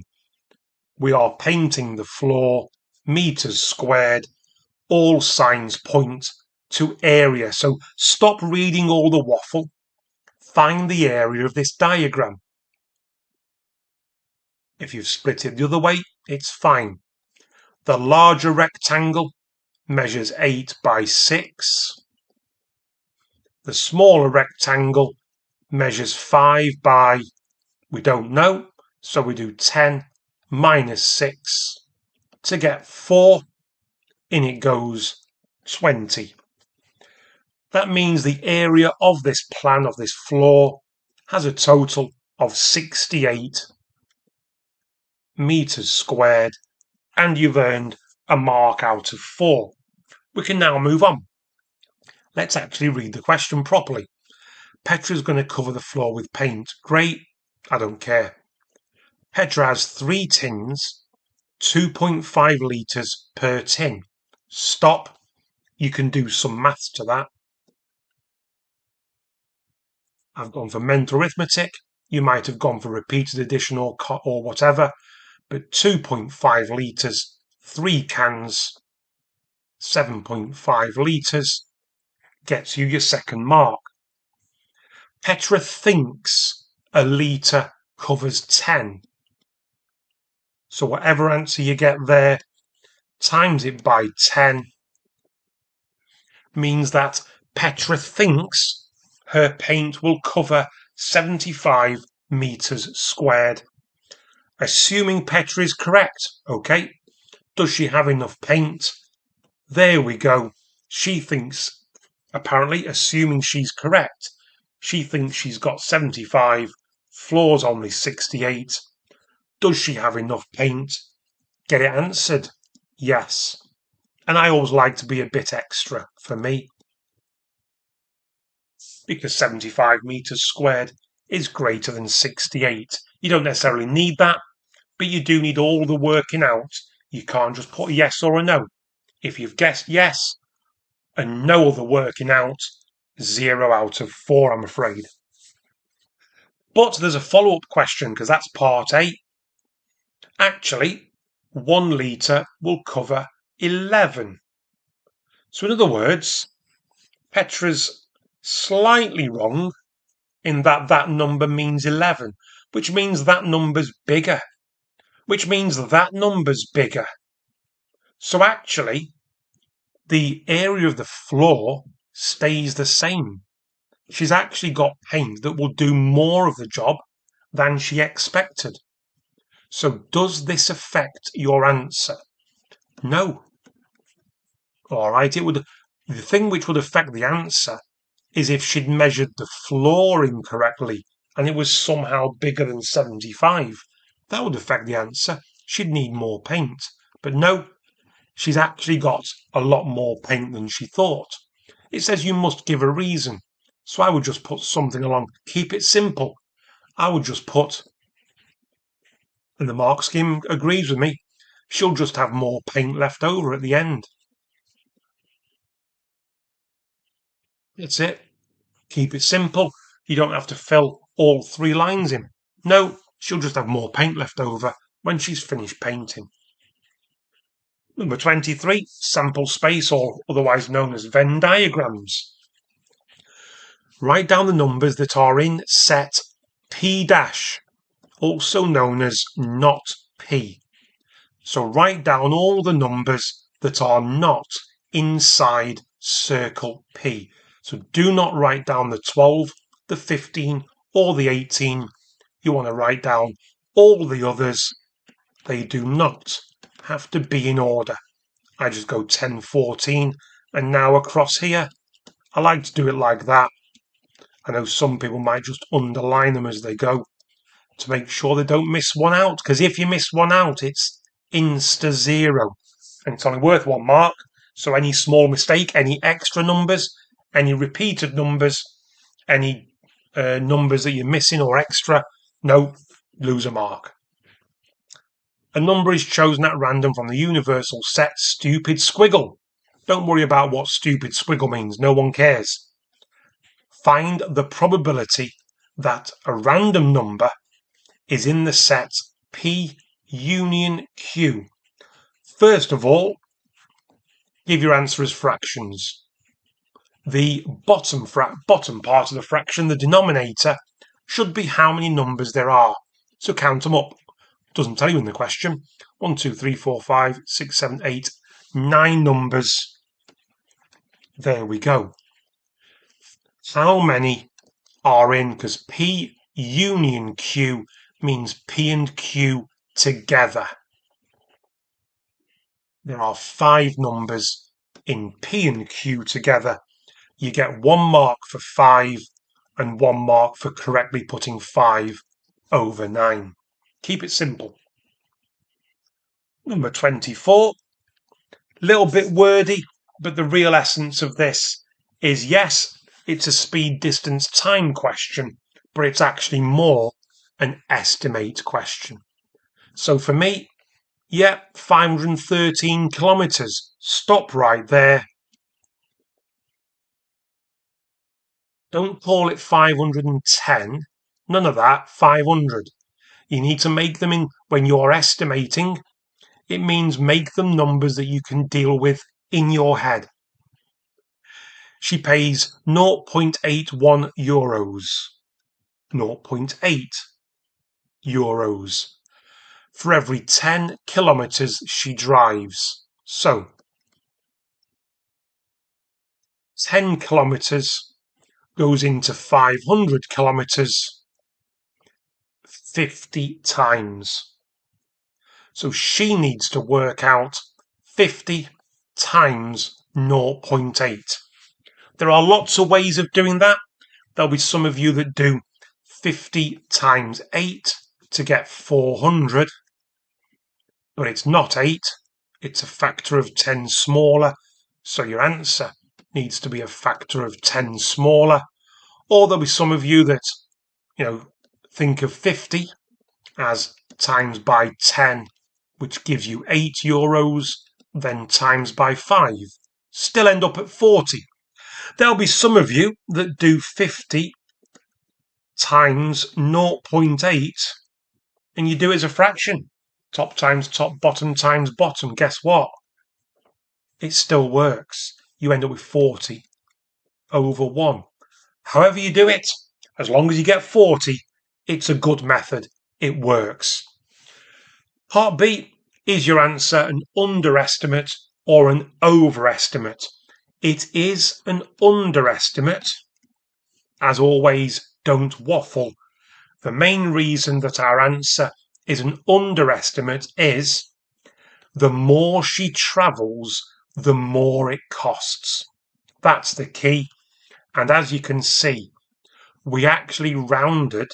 We are painting the floor, meters squared, all signs point to area. So stop reading all the waffle. Find the area of this diagram. If you've split it the other way, it's fine. The larger rectangle measures 8 by 6. The smaller rectangle measures 5 by, we don't know, so we do 10 minus 6 to get 4. In it goes 20. That means the area of this plan, of this floor, has a total of 68 meters squared, and you've earned a mark out of 4. We can now move on. Let's actually read the question properly. Petra's going to cover the floor with paint. Great, I don't care. Petra has 3 tins, 2.5 litres per tin. Stop. You can do some maths to that. I've gone for mental arithmetic. You might have gone for repeated addition or whatever. But 2.5 litres, 3 cans, 7.5 litres gets you your second mark. Petra thinks a litre covers 10. So whatever answer you get there, times it by 10, means that Petra thinks her paint will cover 75 metres squared. Assuming Petra is correct, okay? Does she have enough paint? There we go. She thinks, apparently, assuming she's correct, she thinks she's got 75, floor's only 68. Does she have enough paint? Get it answered. Yes. And I always like to be a bit extra for me, because 75 metres squared is greater than 68. You don't necessarily need that, but you do need all the working out. You can't just put a yes or a no. If you've guessed yes and no other working out, 0 out of 4, I'm afraid. But there's a follow-up question, because that's part A. Actually, 1 litre will cover 11. So in other words, Petra's slightly wrong in that that number means 11, which means that number's bigger, which means that number's bigger. So actually, the area of the floor stays the same. She's actually got paint that will do more of the job than she expected. So does this affect your answer? No. All right, the thing which would affect the answer is if she'd measured the floor incorrectly and it was somehow bigger than 75. That would affect the answer. She'd need more paint. But no, she's actually got a lot more paint than she thought. It says you must give a reason. So I would just put something along. Keep it simple. I would just put, and the mark scheme agrees with me, she'll just have more paint left over at the end. That's it. Keep it simple. You don't have to fill all 3 lines in. No, she'll just have more paint left over when she's finished painting. Number 23, sample space, or otherwise known as Venn diagrams. Write down the numbers that are in set P', also known as not P. So write down all the numbers that are not inside circle P. So do not write down the 12, the 15, or the 18. You want to write down all the others. They do not have to be in order. I just go 10, 14, and now across here. I like to do it like that. I know some people might just underline them as they go to make sure they don't miss one out, because if you miss one out, it's insta zero, and it's only worth 1 mark. So any small mistake, any extra numbers, any repeated numbers, any numbers that you're missing or extra, no, lose a mark. A number is chosen at random from the universal set stupid squiggle. Don't worry about what stupid squiggle means, no one cares. Find the probability that a random number is in the set P union Q. First of all, give your answer as fractions. The bottom part of the fraction, the denominator, should be how many numbers there are. So count them up. Doesn't tell you in the question. 1, 2, 3, 4, 5, 6, 7, 8, 9 numbers. There we go. How many are in? Because P union Q means P and Q together. There are 5 numbers in P and Q together. You get 1 mark for 5 and 1 mark for correctly putting 5 over 9. Keep it simple. Number 24. Little bit wordy, but the real essence of this is, yes, it's a speed, distance, time question, but it's actually more an estimate question. So for me, yeah, 513 kilometres. Stop right there. Don't call it 510. None of that. 500. You need to make them in, when you're estimating, it means make them numbers that you can deal with in your head. She pays 0.81 euros. 0.8 euros for every 10 kilometres she drives. So 10 kilometres goes into 500 kilometres 50 times. So she needs to work out 50 times 0.8. There are lots of ways of doing that. There'll be some of you that do 50 times 8 to get 400, but it's not 8. It's a factor of 10 smaller. So your answer needs to be a factor of 10 smaller. Or there'll be some of you that, think of 50 as times by 10, which gives you 8 euros, then times by 5. Still end up at 40. There'll be some of you that do 50 times 0.8, and you do it as a fraction. Top times top, bottom times bottom. Guess what? It still works. You end up with 40 over 1. However you do it, as long as you get 40, it's a good method. It works. Part B, is your answer an underestimate or an overestimate? It is an underestimate. As always, don't waffle. The main reason that our answer is an underestimate is the more she travels, the more it costs. That's the key. And as you can see, we actually rounded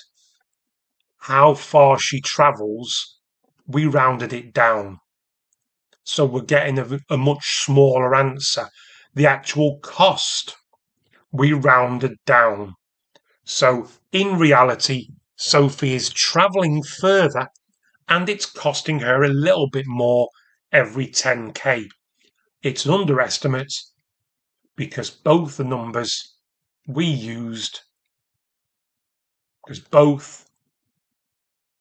how far she travels. We rounded it down. So we're getting a much smaller answer. The actual cost, we rounded down. So in reality, Sophie is travelling further and it's costing her a little bit more every 10k. It's an underestimate because both the numbers we used, because both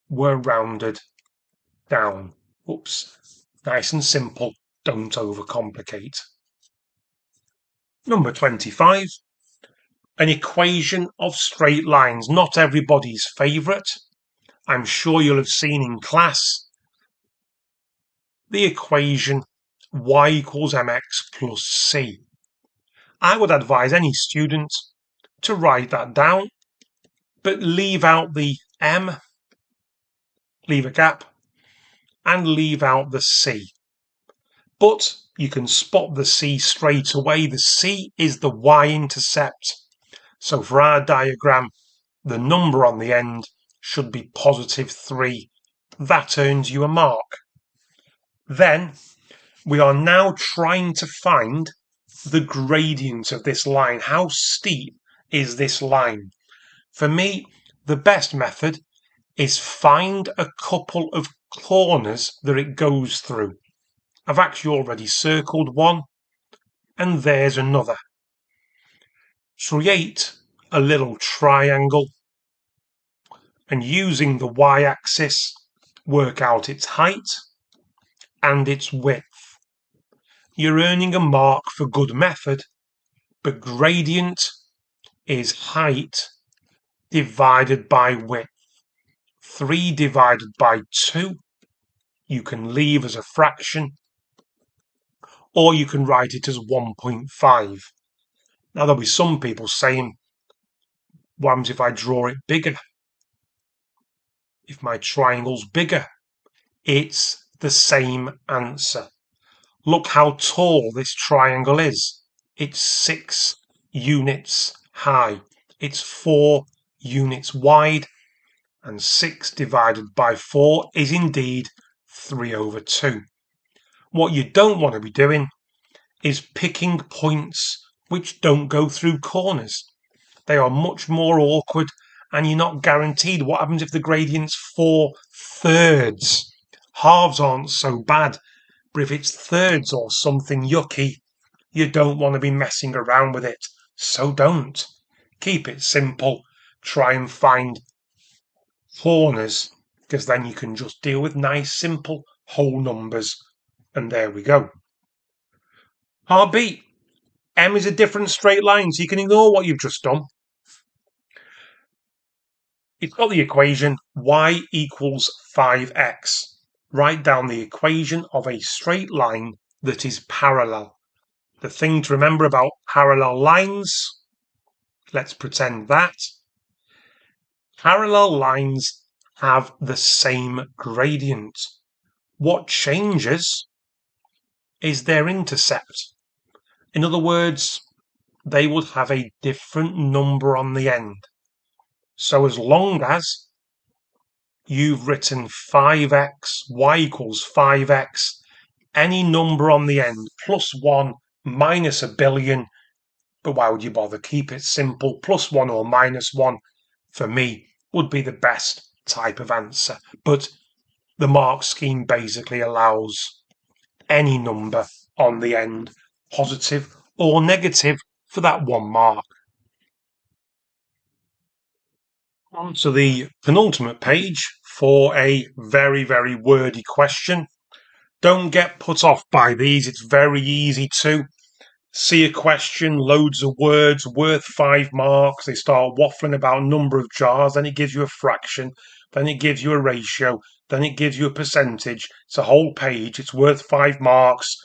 were rounded down. Oops. Nice and simple. Don't overcomplicate. Number 25. An equation of straight lines. Not everybody's favourite. I'm sure you'll have seen in class the equation y=mx+c. I would advise any student to write that down, but leave out the m, leave a gap, and leave out the c. But you can spot the c straight away. The c is the y-intercept. So for our diagram, the number on the end should be +3. That earns you a mark. Then we are now trying to find the gradient of this line. How steep is this line? For me, the best method is find a couple of corners that it goes through. I've actually already circled one, and there's another. Create a little triangle, and using the y-axis, work out its height and its width. You're earning a mark for good method, but gradient is height divided by width. 3 divided by 2 you can leave as a fraction, or you can write it as 1.5. Now there'll be some people saying, what happens if I draw it bigger? If my triangle's bigger? It's the same answer. Look how tall this triangle is. It's 6 units high. It's 4 units wide, and 6 divided by 4 is indeed 3/2. What you don't want to be doing is picking points which don't go through corners. They are much more awkward, and you're not guaranteed. What happens if the gradient's 4/3? Halves aren't so bad, but if it's thirds or something yucky, you don't want to be messing around with it. So don't. Keep it simple. Try and find corners, because then you can just deal with nice, simple whole numbers. And there we go. Part B. M is a different straight line, so you can ignore what you've just done. It's got the equation y=5x. Write down the equation of a straight line that is parallel. The thing to remember about parallel lines, let's pretend that parallel lines have the same gradient. What changes is their intercept. In other words, they would have a different number on the end. So as long as you've written 5x, y=5x, any number on the end, +1, -1 billion, but why would you bother? Keep it simple. +1 or -1, for me, would be the best type of answer. But the mark scheme basically allows any number on the end, positive or negative, for that 1 mark. On to the penultimate page for a very, very wordy question. Don't get put off by these. It's very easy to see a question, loads of words, worth 5 marks. They start waffling about number of jars, then it gives you a fraction, then it gives you a ratio, then it gives you a percentage. It's a whole page. It's worth 5 marks.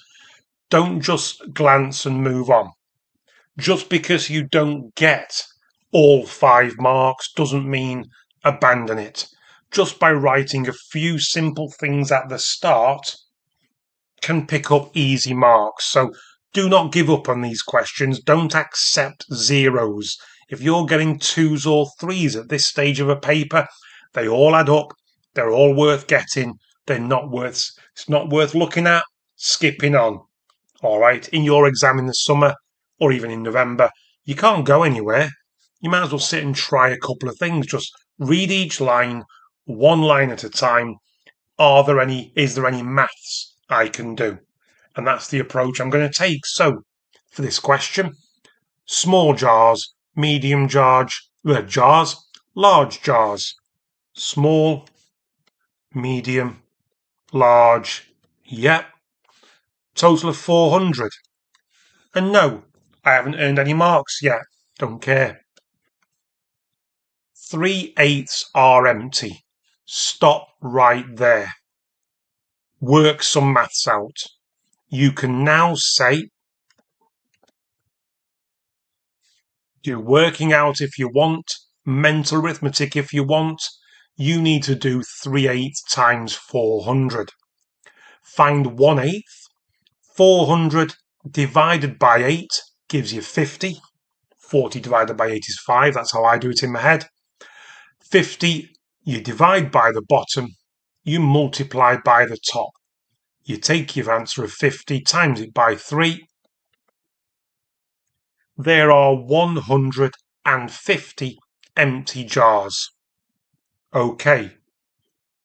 Don't just glance and move on. Just because you don't get all 5 marks doesn't mean abandon it. Just by writing a few simple things at the start can pick up easy marks. So do not give up on these questions. Don't accept zeros. If you're getting 2s or 3s at this stage of a paper, they all add up. They're all worth getting. It's not worth looking at, skipping on. All right, in your exam in the summer or even in November, you can't go anywhere. You might as well sit and try a couple of things. Just read each line, 1 line at a time. Is there any maths I can do? And that's the approach I'm going to take. So, for this question, small jars, medium jars, large jars, small, medium, large, yep. Total of 400. And no, I haven't earned any marks yet. Don't care. 3/8 are empty. Stop right there. Work some maths out. You can now say, do working out if you want, mental arithmetic if you want. You need to do 3/8 times 400. Find 1/8. 400 divided by 8 gives you 50. 40 divided by 8 is 5. That's how I do it in my head. 50, you divide by the bottom, you multiply by the top. You take your answer of 50, times it by 3. There are 150 empty jars. Okay.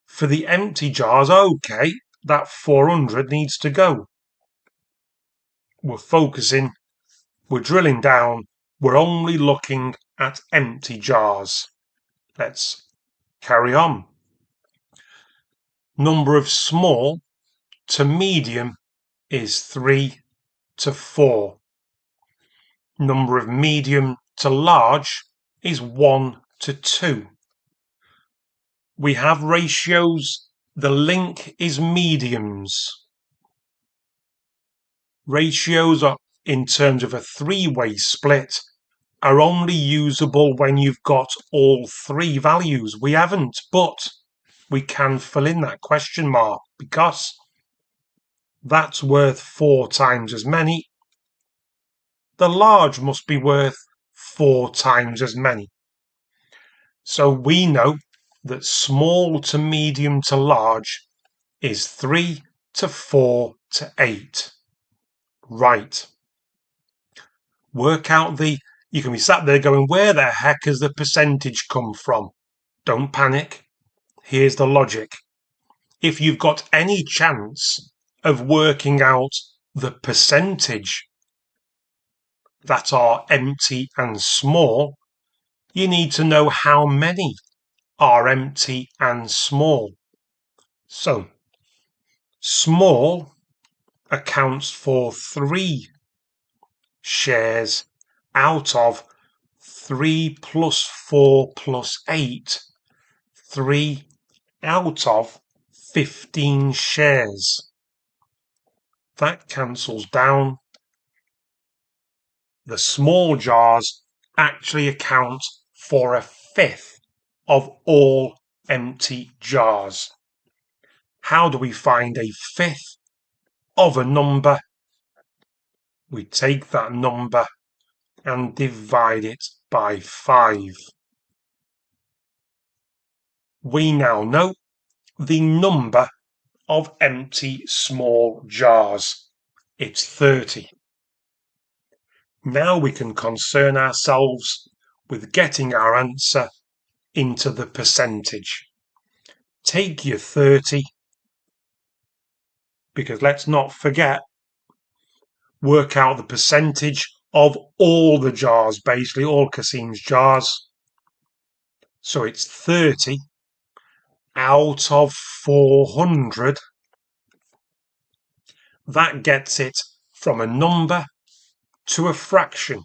For the empty jars, okay, that 400 needs to go. We're focusing, we're drilling down, we're only looking at empty jars. Let's carry on. Number of small to medium is 3 to 4. Number of medium to large is 1 to 2. We have ratios. The link is mediums. Ratios are, in terms of a three-way split, are only usable when you've got all three values. We haven't, but we can fill in that question mark because that's worth 4 times as many. The large must be worth 4 times as many. So we know that small to medium to large is 3 to 4 to 8. Right. Work out the... You can be sat there going, where the heck has the percentage come from? Don't panic. Here's the logic. If you've got any chance of working out the percentage that are empty and small, you need to know how many are empty and small. So, small accounts for 3 shares out of 3 plus 4 plus 8. 3 out of 15 shares. That cancels down. The small jars actually account for 1/5 of all empty jars. How do we find 1/5 of a number? We take that number and divide it by 5. We now know the number of empty small jars. It's 30. Now we can concern ourselves with getting our answer into the percentage. Take your 30, because let's not forget, work out the percentage of all the jars, basically all Kasim's jars. So it's 30 out of 400. That gets it from a number to a fraction.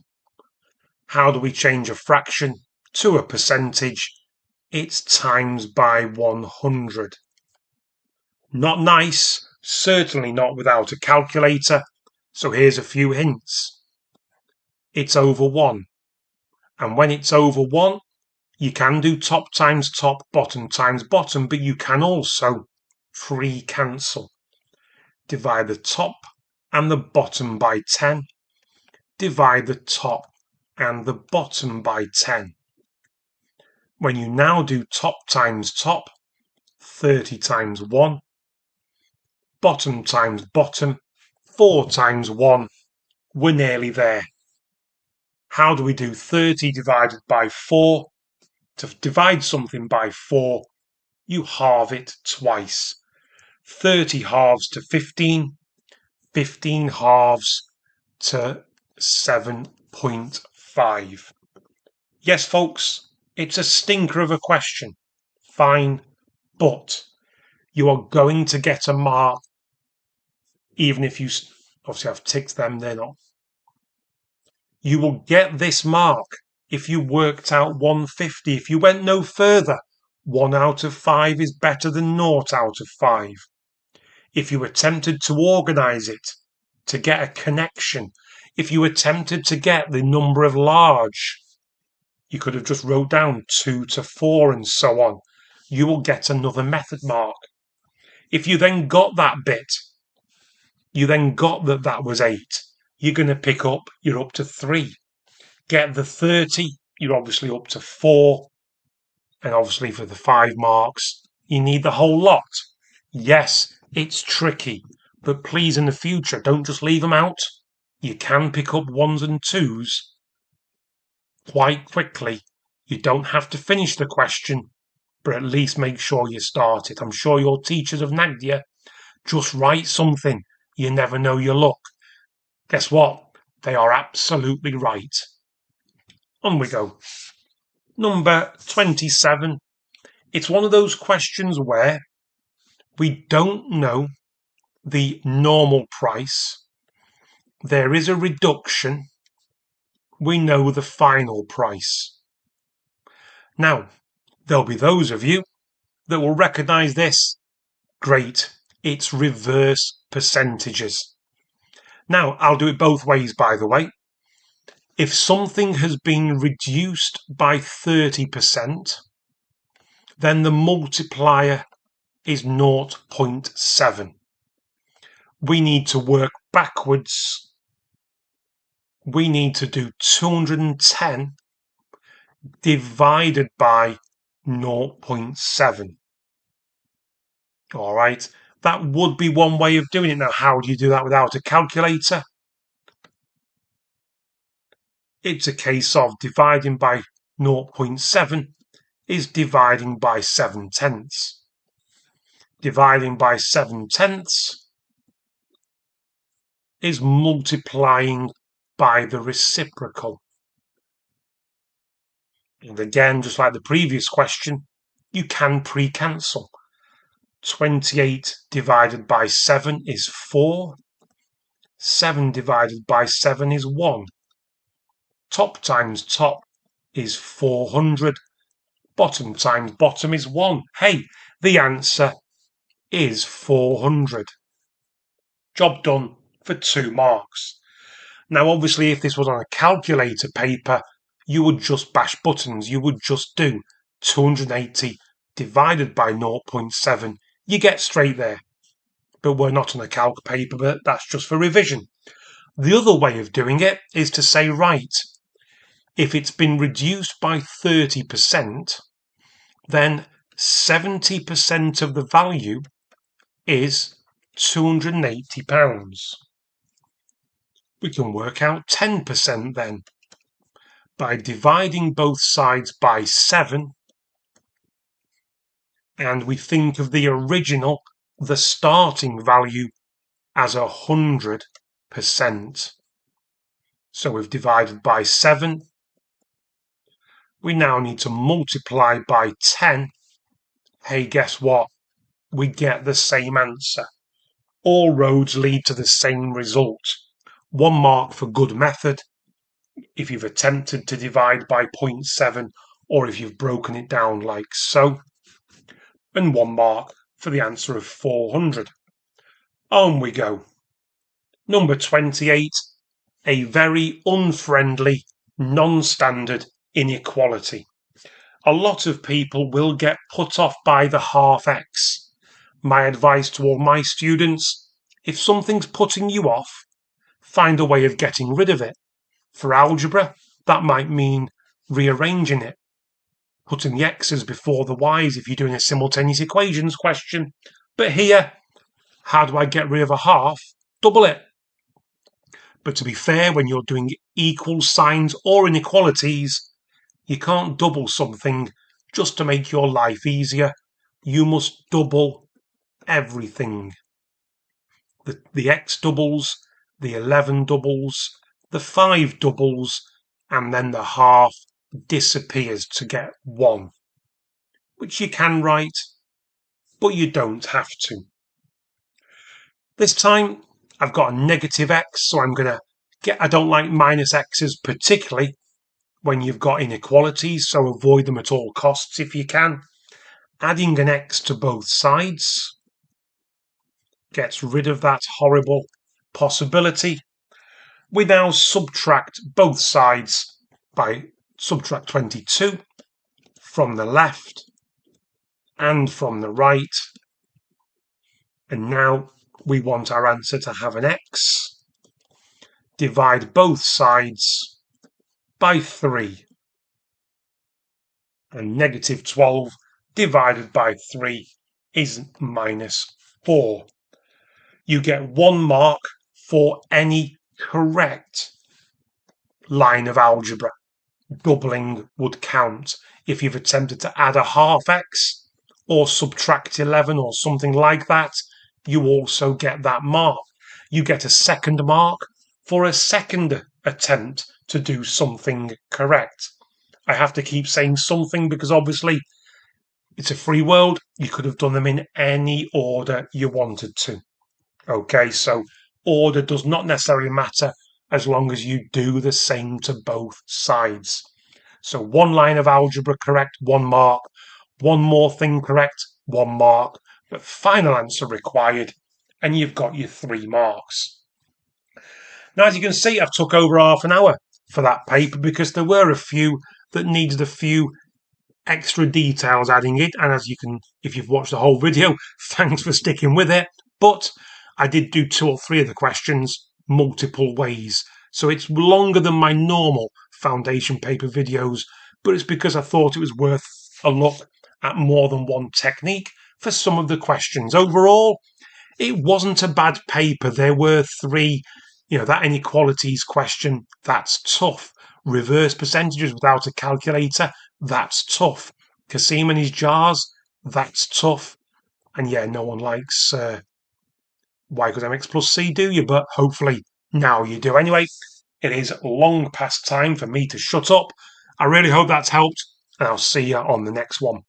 How do we change a fraction to a percentage? It's times by 100. Not nice, certainly not without a calculator, so here's a few hints. It's over 1, and when it's over 1, you can do top times top, bottom times bottom, but you can also pre-cancel. Divide the top and the bottom by 10. Divide the top and the bottom by 10. When you now do top times top, 30 times 1. Bottom times bottom, 4 times 1. We're nearly there. How do we do 30 divided by 4? To divide something by 4, you halve it twice. 30 halves to 15. 15 halves to 7.5. Yes, folks, it's a stinker of a question. Fine, but you are going to get a mark, even if you, obviously I've ticked them, they're not. You will get this mark if you worked out 150. If you went no further, 1 out of 5 is better than 0 out of 5. If you attempted to organise it, to get a connection, if you attempted to get the number of large, you could have just wrote down 2 to 4 and so on. You will get another method mark. If you then got that bit, you then got that was 8, you're going to pick up, you're up to 3. Get the 30, you're obviously up to 4. And obviously for the 5 marks, you need the whole lot. Yes, it's tricky, but please in the future, don't just leave them out. You can pick up 1s and 2s quite quickly. You don't have to finish the question, but at least make sure you start it. I'm sure your teachers have nagged you. Just write something. You never know your luck. Guess what? They are absolutely right. On we go. Number 27. It's one of those questions where we don't know the normal price. There is a reduction. We know the final price. Now, there'll be those of you that will recognise this. Great. It's reverse percentages. Now, I'll do it both ways, by the way. If something has been reduced by 30%, then the multiplier is 0.7. We need to work backwards. We need to do 210 divided by 0.7. All right, that would be one way of doing it. Now, how do you do that without a calculator? It's a case of dividing by 0.7 is dividing by 7/10. Dividing by 7/10 is multiplying by the reciprocal. And again, just like the previous question, you can pre-cancel. 28 divided by 7 is 4. 7 divided by 7 is 1. Top times top is 400. Bottom times bottom is 1. Hey, the answer is 400. Job done for 2 marks. Now, obviously, if this was on a calculator paper, you would just bash buttons. You would just do 280 divided by 0.7. You get straight there. But we're not on a calc paper, but that's just for revision. The other way of doing it is to say, right, if it's been reduced by 30%, then 70% of the value is £280. We can work out 10% then by dividing both sides by 7, and we think of the original, the starting value, as 100%. So we've divided by 7. We now need to multiply by 10. Hey, guess what? We get the same answer. All roads lead to the same result. 1 mark for good method if you've attempted to divide by 0.7 or if you've broken it down like so. And 1 mark for the answer of 400. On we go. Number 28, a very unfriendly, non-standard inequality. A lot of people will get put off by the half x. My advice to all my students, if something's putting you off, find a way of getting rid of it. For algebra, that might mean rearranging it, putting the x's before the y's if you're doing a simultaneous equations question. But here, how do I get rid of a half? Double it. But to be fair, when you're doing equal signs or inequalities, you can't double something just to make your life easier. You must double everything. The x doubles, the 11 doubles, the 5 doubles, and then the half disappears to get 1, which you can write but you don't have to. This time I've got a negative x, so I don't like minus x's, particularly when you've got inequalities, so avoid them at all costs if you can. Adding an x to both sides gets rid of that horrible possibility. We now subtract both sides by subtract 22 from the left and from the right. And now we want our answer to have an x. Divide both sides by 3. And negative 12 divided by 3 is minus 4. You get 1 mark for any correct line of algebra. Doubling would count. If you've attempted to add a half x or subtract 11 or something like that, you also get that mark. You get a second mark for a second attempt to do something correct. I have to keep saying something because obviously it's a free world. You could have done them in any order you wanted to. Okay, so order does not necessarily matter as long as you do the same to both sides. So 1 line of algebra correct, 1 mark. 1 more thing correct, 1 mark. But final answer required, and you've got your 3 marks. Now, as you can see, I've took over half an hour for that paper because there were a few that needed a few extra details adding it. And as you can, if you've watched the whole video, thanks for sticking with it. But I did do 2 or 3 of the questions multiple ways. So it's longer than my normal foundation paper videos, but it's because I thought it was worth a look at more than one technique for some of the questions. Overall, it wasn't a bad paper. There were 3, that inequalities question, that's tough. Reverse percentages without a calculator, that's tough. Casim and his jars, that's tough. And yeah, no one likes y-mx+c, do you? But hopefully now you do. Anyway, it is long past time for me to shut up. I really hope that's helped, and I'll see you on the next one.